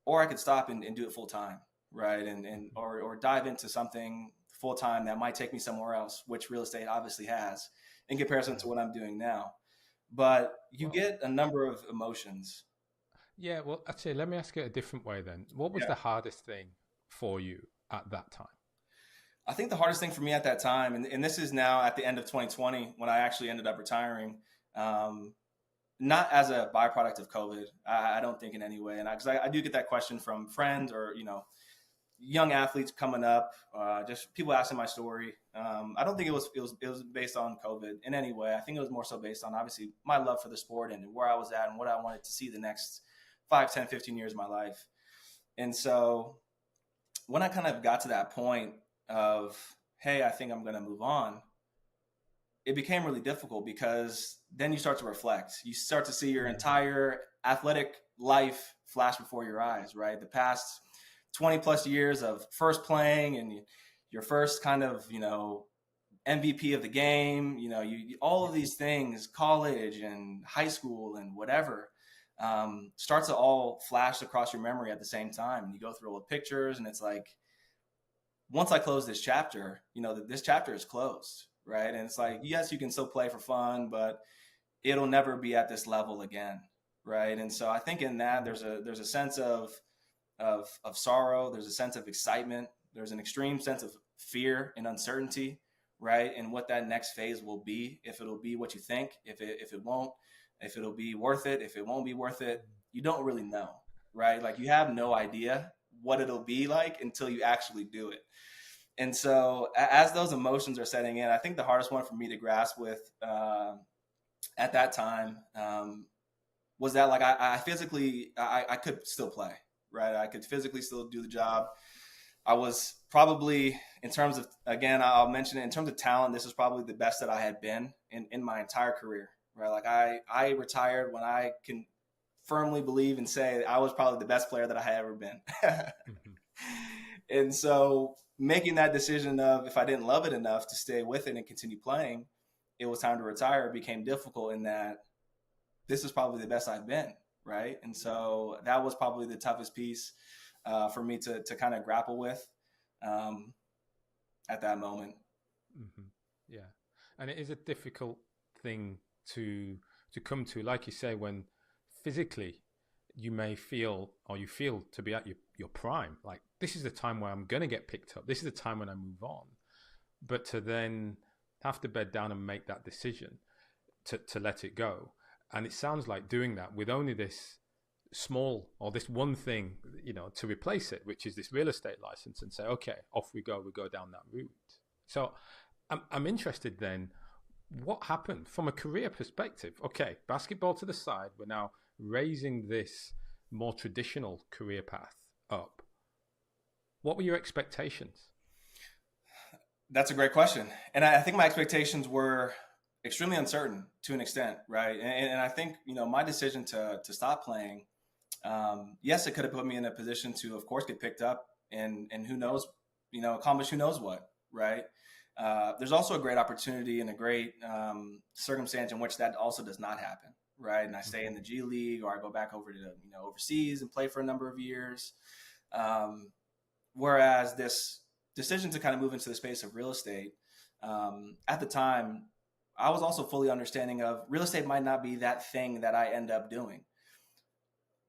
or I could stop and do it full time, right? Or dive into something full time that might take me somewhere else, which real estate obviously has in comparison to what I'm doing now. But you get a number of emotions. Yeah, well, actually, let me ask it a different way then. What was the hardest thing for you at that time? I think the hardest thing for me at that time, and this is now at the end of 2020 when I actually ended up retiring, not as a byproduct of COVID, I don't think in any way. And because I do get that question from friends or, young athletes coming up, just people asking my story. I don't think it was based on COVID in any way. I think it was more so based on obviously my love for the sport and where I was at and what I wanted to see the next 5, 10, 15 years of my life. And so when I kind of got to that point of, hey, I think I'm going to move on, it became really difficult because then you start to reflect. You start to see your entire athletic life flash before your eyes, right? The past 20 plus years of first playing and your first kind of, MVP of the game, all of these things, college and high school and whatever, starts to all flash across your memory at the same time. And you go through all the pictures and it's like, once I close this chapter, this chapter is closed, right? And it's like, yes, you can still play for fun, but it'll never be at this level again, right? And so I think in that there's a sense of sorrow, there's a sense of excitement, there's an extreme sense of fear and uncertainty, right? And what that next phase will be, if it'll be what you think, if it won't, if it'll be worth it, if it won't be worth it, you don't really know, right? Like you have no idea what it'll be like until you actually do it. And so as those emotions are setting in, I think the hardest one for me to grasp with at that time was that like I physically, I could still play, right? I could physically still do the job. I was probably, in terms of, again, I'll mention it, in terms of talent, this is probably the best that I had been in my entire career, right? Like I retired when I can firmly believe and say I was probably the best player that I had ever been. And so making that decision of if I didn't love it enough to stay with it and continue playing, it was time to retire. It became difficult in that this is probably the best I've been, right? And so that was probably the toughest piece for me to kind of grapple with at that moment. Mm-hmm. Yeah, and it is a difficult thing to come to, like you say, when physically you may feel, or you feel to be at your prime, like this is the time where I'm going to get picked up. This is the time when I move on. But to then have to bed down and make that decision to let it go. And it sounds like doing that with only this small or this one thing, to replace it, which is this real estate license, and say, okay, off we go down that route. So I'm interested then, what happened from a career perspective? Okay, basketball to the side, we're now raising this more traditional career path up. What were your expectations? That's a great question. And I think my expectations were extremely uncertain to an extent, right? And I think, my decision to stop playing, yes, it could have put me in a position to, of course, get picked up and who knows, accomplish who knows what, right? There's also a great opportunity and a great circumstance in which that also does not happen, right? And I stay in the G League, or I go back over to overseas and play for a number of years. Whereas this decision to kind of move into the space of real estate, at the time, I was also fully understanding of real estate might not be that thing that I end up doing.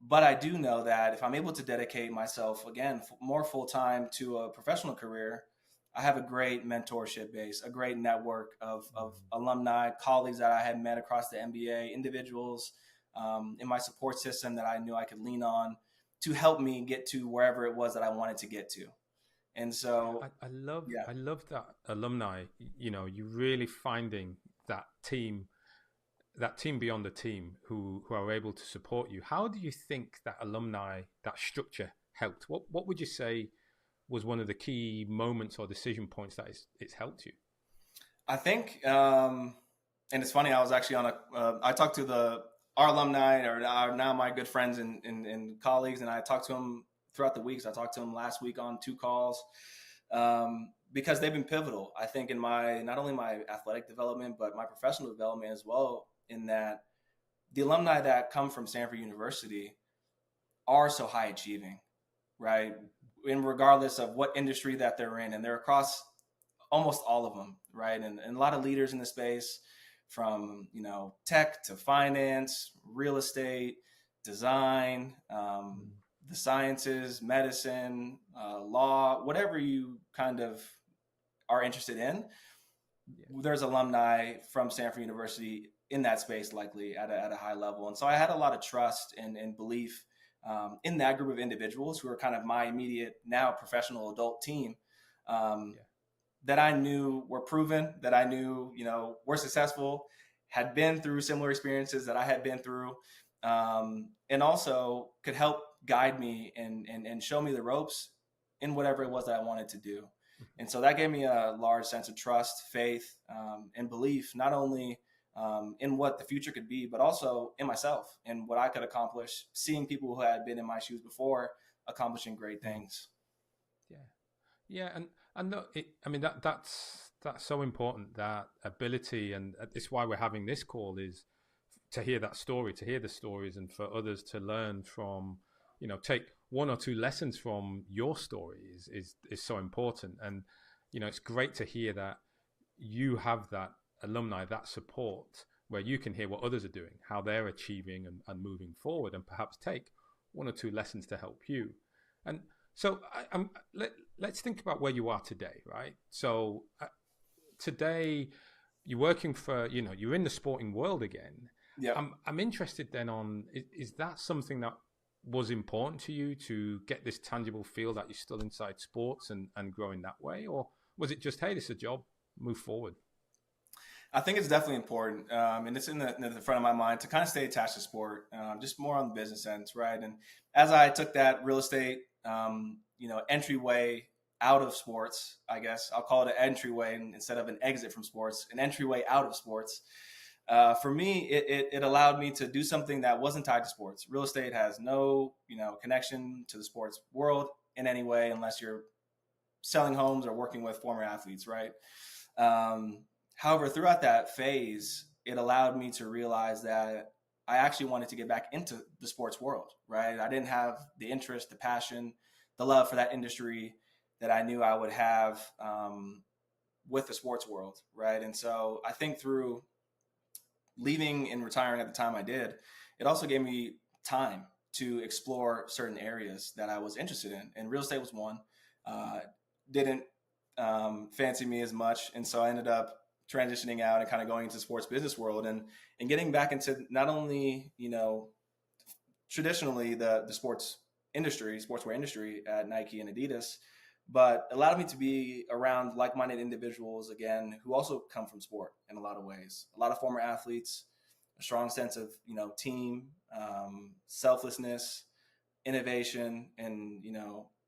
But I do know that if I'm able to dedicate myself, again, more full-time to a professional career, I have a great mentorship base, a great network of alumni, colleagues that I had met across the NBA, individuals in my support system that I knew I could lean on to help me get to wherever it was that I wanted to get to. And so I love that alumni, you're really finding that team beyond the team who are able to support you. How do you think that alumni, that structure helped? What would you say was one of the key moments or decision points that it's helped you? I think, and it's funny, I was actually on I talked to our alumni, or now my good friends and colleagues, and I talked to them throughout the weeks. I talked to them last week on 2 calls, because they've been pivotal, I think, in not only my athletic development, but my professional development as well, in that the alumni that come from Stanford University are so high achieving, right? And regardless of what industry that they're in, and they're across almost all of them, right? And a lot of leaders in the space, from, tech to finance, real estate, design, the sciences, medicine, law, whatever you kind of are interested in. There's alumni from Stanford University in that space, likely at a high level. And so I had a lot of trust and belief in that group of individuals who are kind of my immediate, now professional adult team, that I knew were proven, that I knew, were successful, had been through similar experiences that I had been through, and also could help guide me and show me the ropes in whatever it was that I wanted to do. And so that gave me a large sense of trust, faith, and belief, not only in what the future could be, but also in myself and what I could accomplish, seeing people who had been in my shoes before accomplishing great things. Yeah. And that's so important, that ability. And it's why we're having this call, is to hear that story, to hear the stories, and for others to learn from, take 1 or 2 lessons from your story is so important. And, it's great to hear that you have that alumni, that support, where you can hear what others are doing, how they're achieving and moving forward, and perhaps take 1 or 2 lessons to help you. And so let's think about where you are today, right? So today you're working for, you're in the sporting world again. Yeah. I'm interested then on, is that something that was important to you, to get this tangible feel that you're still inside sports and growing that way? Or was it just, hey, this is a job, move forward? I think it's definitely important. And it's in the front of my mind to kind of stay attached to sport, just more on the business ends, right? And as I took that real estate, entryway out of sports, I guess I'll call it an entryway instead of an exit from sports, an entryway out of sports. For me, it allowed me to do something that wasn't tied to sports. Real estate has no, connection to the sports world in any way, unless you're selling homes or working with former athletes, right? However, throughout that phase, it allowed me to realize that I actually wanted to get back into the sports world, right? I didn't have the interest, the passion, the love for that industry that I knew I would have with the sports world, right? And so I think through leaving and retiring at the time I did, it also gave me time to explore certain areas that I was interested in. And real estate was one. Didn't fancy me as much. And so I ended up transitioning out and kind of going into the sports business world and getting back into not only, traditionally the sports industry, sportswear industry at Nike and Adidas, but allowed me to be around like-minded individuals again who also come from sport in a lot of ways. A lot of former athletes, a strong sense of team, selflessness, innovation, and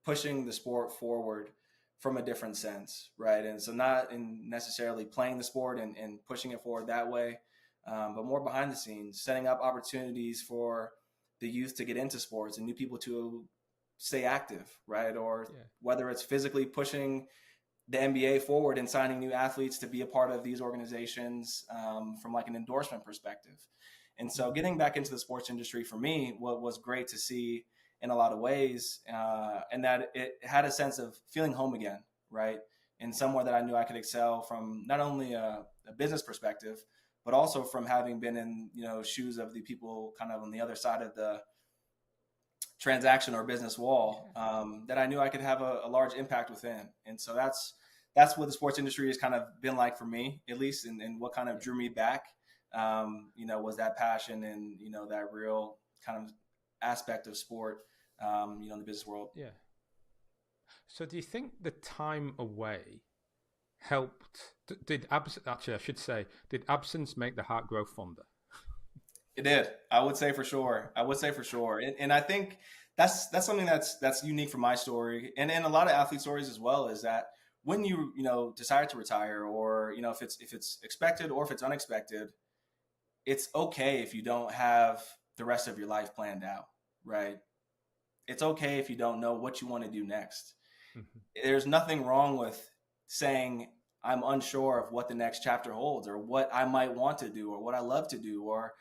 pushing the sport forward from a different sense, right? And so not in necessarily playing the sport and pushing it forward that way, but more behind the scenes, setting up opportunities for the youth to get into sports and new people to stay active, right? Or whether it's physically pushing the NBA forward and signing new athletes to be a part of these organizations from like an endorsement perspective. And so getting back into the sports industry for me was great to see in a lot of ways, and that it had a sense of feeling home again, right? And somewhere that I knew I could excel from not only a business perspective, but also from having been in shoes of the people kind of on the other side of the transaction or business wall, that I knew I could have a large impact within. And so that's what the sports industry has kind of been like for me, at least, and what kind of drew me back, was that passion and, that real kind of aspect of sport, in the business world. Yeah. So do you think the time away helped? Did absence make the heart grow fonder? It did. I would say for sure. And I think that's something that's unique for my story and a lot of athlete stories as well, is that when you decide to retire, or if it's expected or if it's unexpected, it's okay if you don't have the rest of your life planned out, right? It's okay if you don't know what you want to do next. Mm-hmm. There's nothing wrong with saying, I'm unsure of what the next chapter holds, or what I might want to do, or what I love to do, or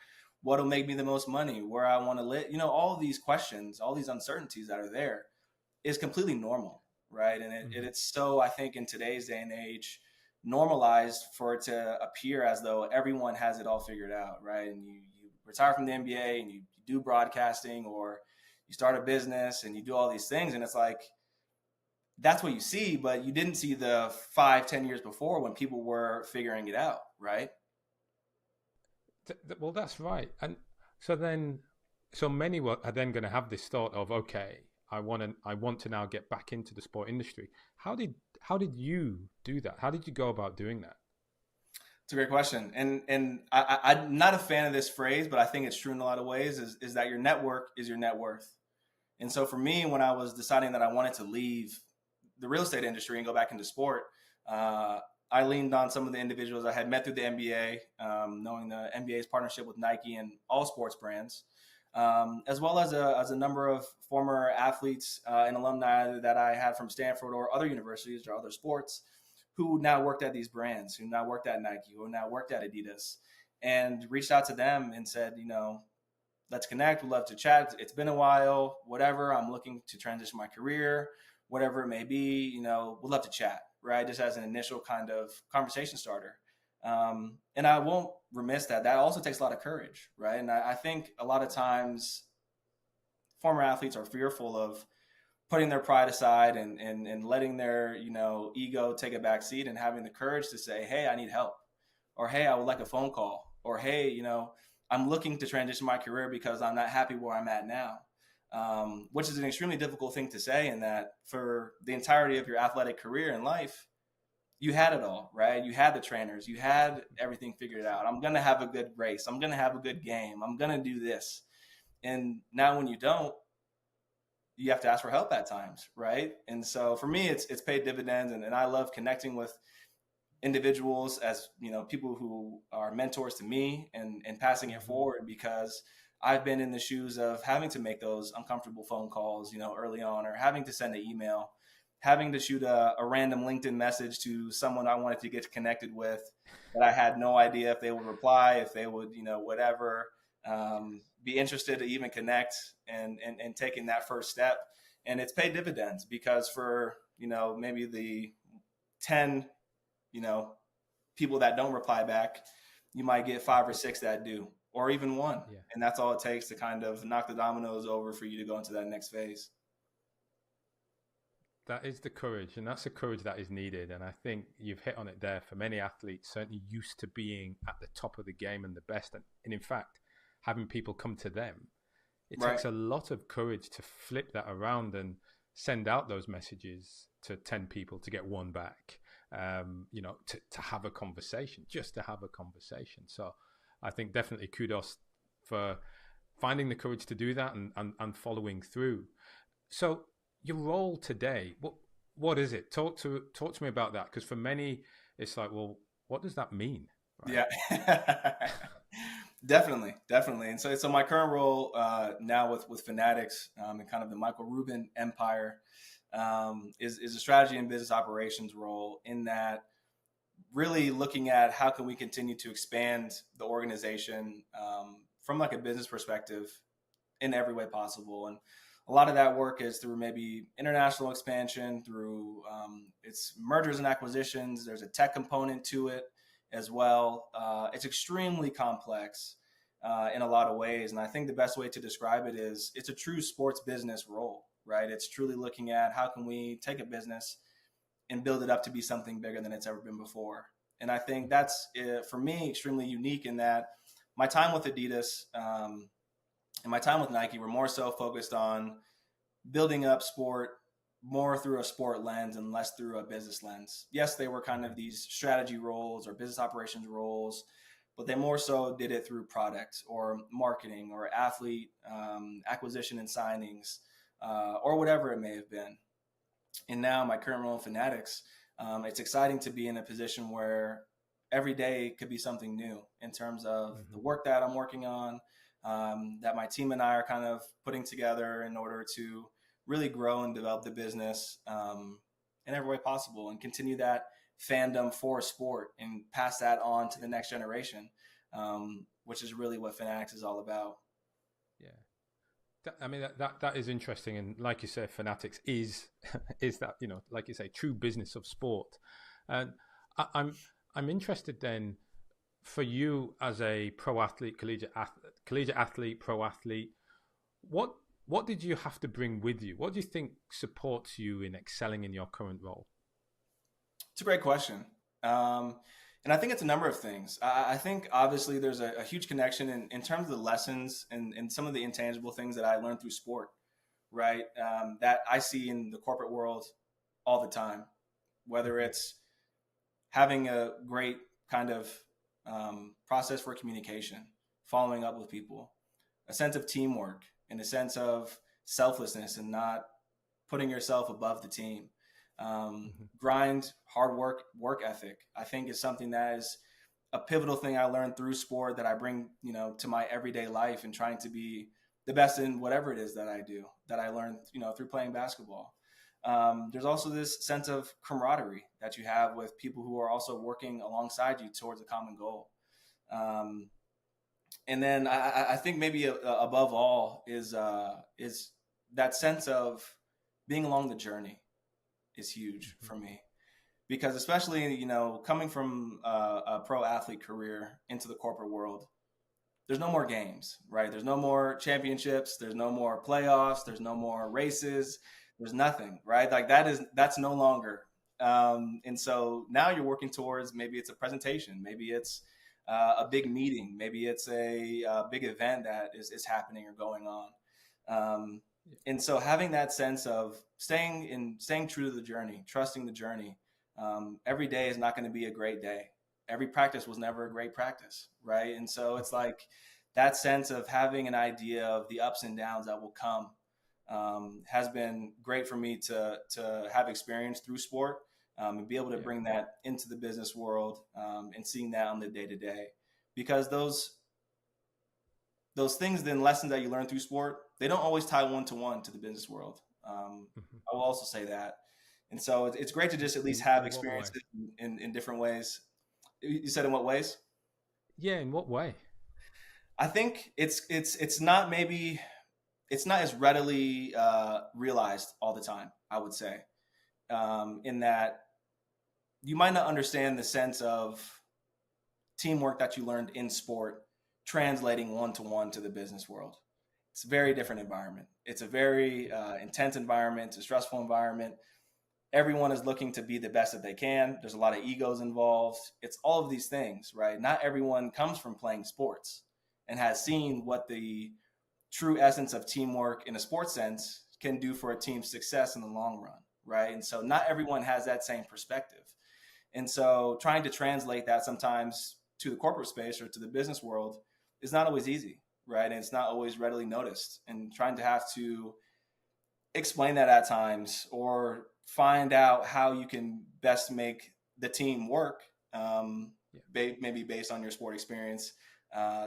what'll make me the most money, where I want to live. All of these questions, all these uncertainties that are there is completely normal, right? And it's so, I think, in today's day and age, normalized for it to appear as though everyone has it all figured out, right? And you retire from the NBA and you do broadcasting, or you start a business and you do all these things. And it's like, that's what you see, but you didn't see the 5-10 years before when people were figuring it out, right? Well, that's right. And so many are then going to have this thought of, okay, I want to now get back into the sport industry. How did you do that? How did you go about doing that? It's a great question. And I'm not a fan of this phrase, but I think it's true in a lot of ways, is that your network is your net worth. And so for me, when I was deciding that I wanted to leave the real estate industry and go back into sport, I leaned on some of the individuals I had met through the NBA, knowing the NBA's partnership with Nike and all sports brands, as well as a number of former athletes and alumni that I had from Stanford or other universities or other sports, who now worked at these brands, who now worked at Nike, who now worked at Adidas, and reached out to them and said, let's connect. We'd love to chat. It's been a while, whatever. I'm looking to transition my career, whatever it may be, we'd love to chat, right? Just as an initial kind of conversation starter. And I won't remiss that also takes a lot of courage, right? And I think a lot of times former athletes are fearful of putting their pride aside and letting their, ego take a back seat, and having the courage to say, hey, I need help, or, hey, I would like a phone call, or, hey, I'm looking to transition my career because I'm not happy where I'm at now. Which is an extremely difficult thing to say, in that for the entirety of your athletic career and life, you had it all, right? You had the trainers, you had everything figured out. I'm going to have a good race. I'm going to have a good game. I'm going to do this. And now when you don't, you have to ask for help at times, right? And so for me, it's paid dividends. And I love connecting with individuals as, people who are mentors to me and passing it forward, because I've been in the shoes of having to make those uncomfortable phone calls, early on, or having to send an email, having to shoot a random LinkedIn message to someone I wanted to get connected with, that I had no idea if they would reply, if they would, whatever, be interested to even connect and taking that first step. And it's paid dividends, because for, maybe the 10, people that don't reply back, you might get 5 or 6 that do, or even 1. Yeah. And that's all it takes to kind of knock the dominoes over for you to go into that next phase. That is the courage, and that's the courage that is needed. And I think you've hit on it there. For many athletes, certainly used to being at the top of the game and the best, and in fact, having people come to them, it Right. takes a lot of courage to flip that around and send out those messages to 10 people to get one back. To have a conversation, just to have a conversation. So I think definitely kudos for finding the courage to do that and following through. So your role today, what is it? Talk to me about that, because for many it's like, well, what does that mean? Right? Yeah. Definitely. And so my current role now with Fanatics and kind of the Michael Rubin empire is a strategy and business operations role, in that really looking at how can we continue to expand the organization from like a business perspective in every way possible. And a lot of that work is through maybe international expansion, through its mergers and acquisitions. There's a tech component to it as well. It's extremely complex in a lot of ways. And I think the best way to describe it is it's a true sports business role, right? It's truly looking at how can we take a business and build it up to be something bigger than it's ever been before. And I think that's, for me, extremely unique, in that my time with Adidas and my time with Nike were more so focused on building up sport more through a sport lens and less through a business lens. Yes, they were kind of these strategy roles or business operations roles, but they more so did it through product or marketing or athlete acquisition and signings or whatever it may have been. And now my current role in Fanatics, it's exciting to be in a position where every day could be something new in terms of the work that I'm working on, that my team and I are kind of putting together in order to really grow and develop the business in every way possible, and continue that fandom for sport and pass that on to the next generation, which is really what Fanatics is all about. Yeah. I mean, that is interesting, and like you say, Fanatics is is that, like you say, true business of sport. And I'm interested then, for you as a pro athlete, collegiate athlete, pro athlete, what did you have to bring with you? What do you think supports you in excelling in your current role? It's a great question. And I think it's a number of things. I think obviously there's a huge connection in terms of the lessons and some of the intangible things that I learned through sport, right? That I see in the corporate world all the time, whether it's having a great kind of process for communication, following up with people, a sense of teamwork, and a sense of selflessness and not putting yourself above the team. Grind, hard work ethic, I think is something that is a pivotal thing I learned through sport that I bring, to my everyday life, and trying to be the best in whatever it is that I do, that I learned, through playing basketball. There's also this sense of camaraderie that you have with people who are also working alongside you towards a common goal. And then I think maybe above all is that sense of being along the journey is huge for me, because especially, coming from a pro athlete career into the corporate world, there's no more games, right? There's no more championships. There's no more playoffs. There's no more races. There's nothing, right? Like that's no longer. And so now you're working towards, maybe it's a presentation, maybe it's a big meeting, maybe it's a big event that is happening or going on. And so having that sense of staying true to the journey, trusting the journey. Every day is not going to be a great day. Every practice was never a great practice, right? And so it's like that sense of having an idea of the ups and downs that will come has been great for me to have experience through sport, and be able to bring that into the business world, and seeing that on the day to day, because those things, then lessons that you learn through sport, they don't always tie one-to-one to the business world. I will also say that. And so it's great to just at least have experiences in different ways. You said in what ways? Yeah, in what way? I think it's not as readily realized all the time, I would say, in that you might not understand the sense of teamwork that you learned in sport translating one-to-one to the business world. It's a very different environment. It's a very intense environment. It's a stressful environment. everyone is looking to be the best that they can. There's a lot of egos involved. It's all of these things, right? Not everyone comes from playing sports and has seen what the true essence of teamwork in a sports sense can do for a team's success in the long run, right? And so not everyone has that same perspective. And so trying to translate that sometimes to the corporate space or to the business world is not always easy, right? And it's not always readily noticed. And trying to have to explain that at times or find out how you can best make the team work, maybe based on your sport experience,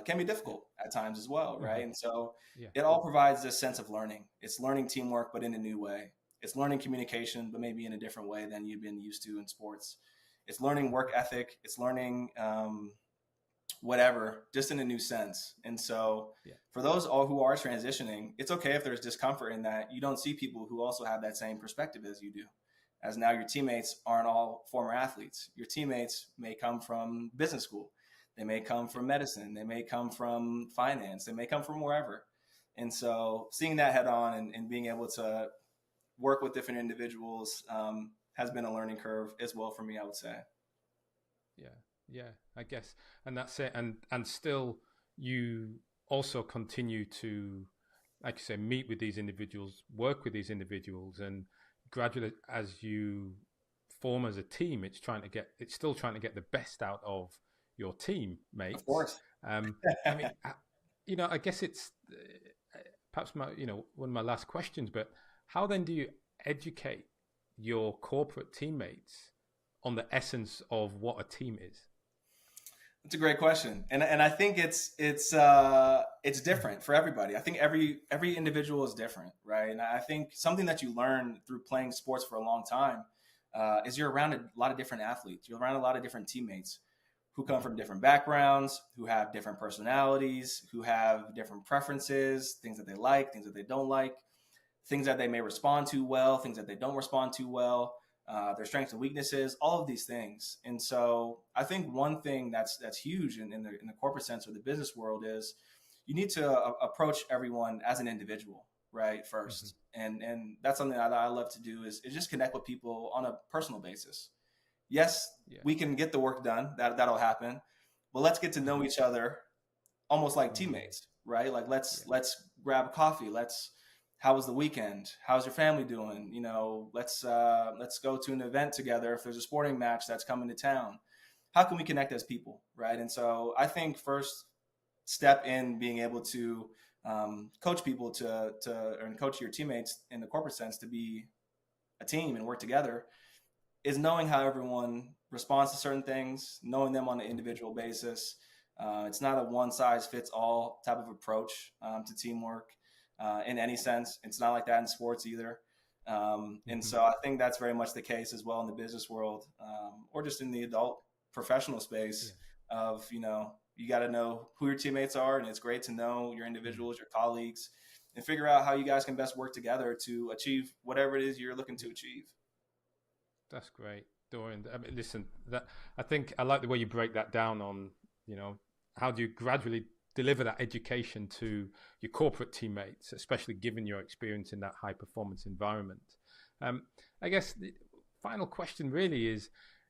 can be difficult at times as well, right? And so it all provides this sense of learning. It's learning teamwork, but in a new way. It's learning communication, but maybe in a different way than you've been used to in sports. It's learning work ethic. It's learning whatever, just in a new sense. And so for those all who are transitioning, it's okay if there's discomfort in that you don't see people who also have that same perspective as you do. As now your teammates aren't all former athletes. Your teammates may come from business school. They may come from medicine. They may come from finance. They may come from wherever. And so seeing that head on and being able to work with different individuals has been a learning curve as well for me, I would say. Yeah, I guess. And that's it. And still you also continue to, like you say, meet with these individuals, work with these individuals, and gradually as you form as a team, it's still trying to get the best out of your teammates. Of course. I mean, I guess it's perhaps one of my last questions, but how then do you educate your corporate teammates on the essence of what a team is? That's a great question, and I think it's different for everybody. I think every individual is different, right? And I think something that you learn through playing sports for a long time is you're around a lot of different athletes. You're around a lot of different teammates who come from different backgrounds, who have different personalities, who have different preferences, things that they like, things that they don't like, things that they may respond to well, things that they don't respond to well. Their strengths and weaknesses, all of these things. And so I think one thing that's huge in the corporate sense or the business world is you need to approach everyone as an individual, right? First. Mm-hmm. And that's something that I love to do is just connect with people on a personal basis. Yes, we can get the work done. That'll happen. But let's get to know each other almost like teammates, right? Like let's grab a coffee. How was the weekend? How's your family doing? Let's go to an event together. If there's a sporting match that's coming to town, how can we connect as people, right? And so I think first step in being able to coach people and coach your teammates in the corporate sense to be a team and work together is knowing how everyone responds to certain things, knowing them on an individual basis. It's not a one size fits all type of approach to teamwork. In any sense. It's not like that in sports either. And so I think that's very much the case as well in the business world or just in the adult professional space of, you got to know who your teammates are. And it's great to know your individuals, your colleagues, and figure out how you guys can best work together to achieve whatever it is you're looking to achieve. That's great, Dorian. I mean, listen, I think I like the way you break that down on, how do you gradually deliver that education to your corporate teammates, especially given your experience in that high performance environment. I guess the final question really is,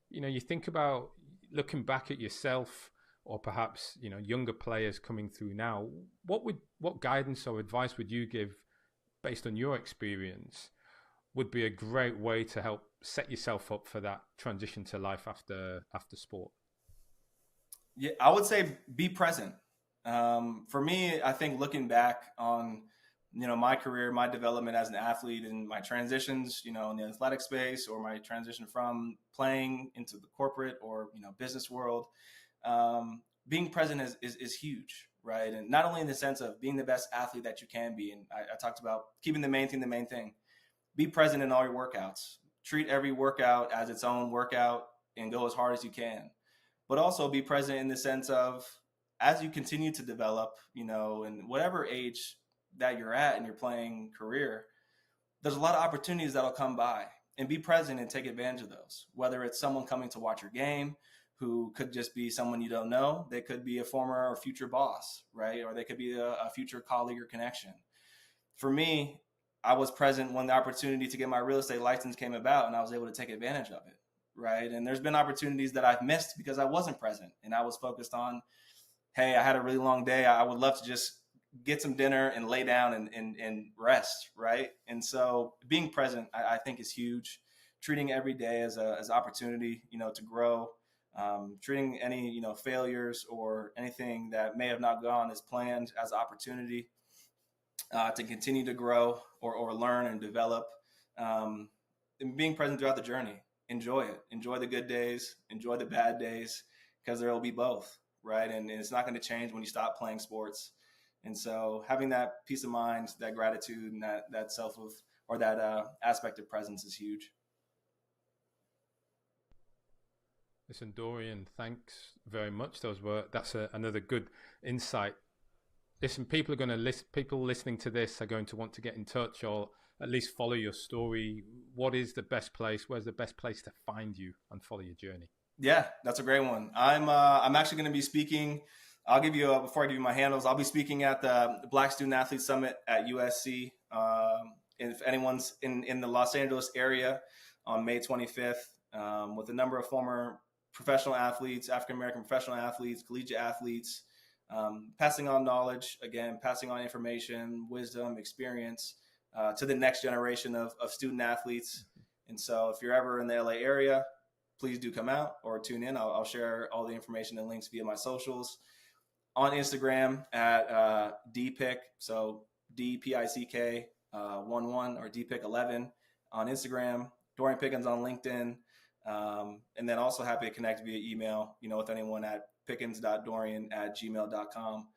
you think about looking back at yourself or perhaps, younger players coming through now, what guidance or advice would you give based on your experience would be a great way to help set yourself up for that transition to life after sport? Yeah, I would say be present. For me, I think looking back on, my career, my development as an athlete and my transitions, in the athletic space or my transition from playing into the corporate or, business world, being present is huge, right? And not only in the sense of being the best athlete that you can be. And I talked about keeping the main thing. Be present in all your workouts. Treat every workout as its own workout and go as hard as you can. But also be present in the sense of, as you continue to develop, in whatever age that you're at in your playing career, there's a lot of opportunities that'll come by, and be present and take advantage of those. Whether it's someone coming to watch your game who could just be someone you don't know, they could be a former or future boss, right? Or they could be a future colleague or connection. For me, I was present when the opportunity to get my real estate license came about, and I was able to take advantage of it. Right. And there's been opportunities that I've missed because I wasn't present and I was focused on, hey, I had a really long day. I would love to just get some dinner and lay down and rest. Right. And so being present, I think, is huge. Treating every day as an opportunity, to grow, treating any, failures or anything that may have not gone as planned as opportunity to continue to grow or learn and develop, and being present throughout the journey. Enjoy it. Enjoy the good days. Enjoy the bad days, because there will be both, right? And it's not going to change when you stop playing sports. And so having that peace of mind, that gratitude, and that self of, or that aspect of presence is huge. Listen, Dorian, thanks very much. That's another good insight. Listen, people listening to this are going to want to get in touch or at least follow your story. What is the best place? Where's the best place to find you and follow your journey? Yeah, that's a great one. I'm actually going to be speaking. I'll give you before I give you my handles. I'll be speaking at the Black Student Athlete Summit at USC. If anyone's in the Los Angeles area on May 25th, with a number of former professional athletes, African American professional athletes, collegiate athletes, passing on knowledge, again, passing on information, wisdom, experience to the next generation of student athletes. And so if you're ever in the LA area, please do come out or tune in. I'll share all the information and links via my socials. On Instagram at DPick, so DPICK 11 or DPick11 on Instagram. Dorian Pickens on LinkedIn. And then also happy to connect via email, with anyone at pickens.dorian@gmail.com.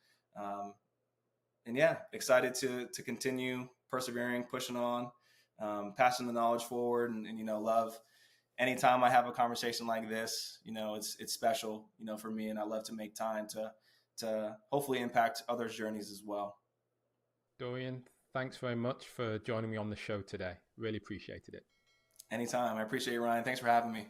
And yeah, excited to continue persevering, pushing on, passing the knowledge forward, and love. Anytime I have a conversation like this, it's special, for me, and I love to make time to hopefully impact others' journeys as well. Dorian, thanks very much for joining me on the show today. Really appreciated it. Anytime. I appreciate you, Ryan. Thanks for having me.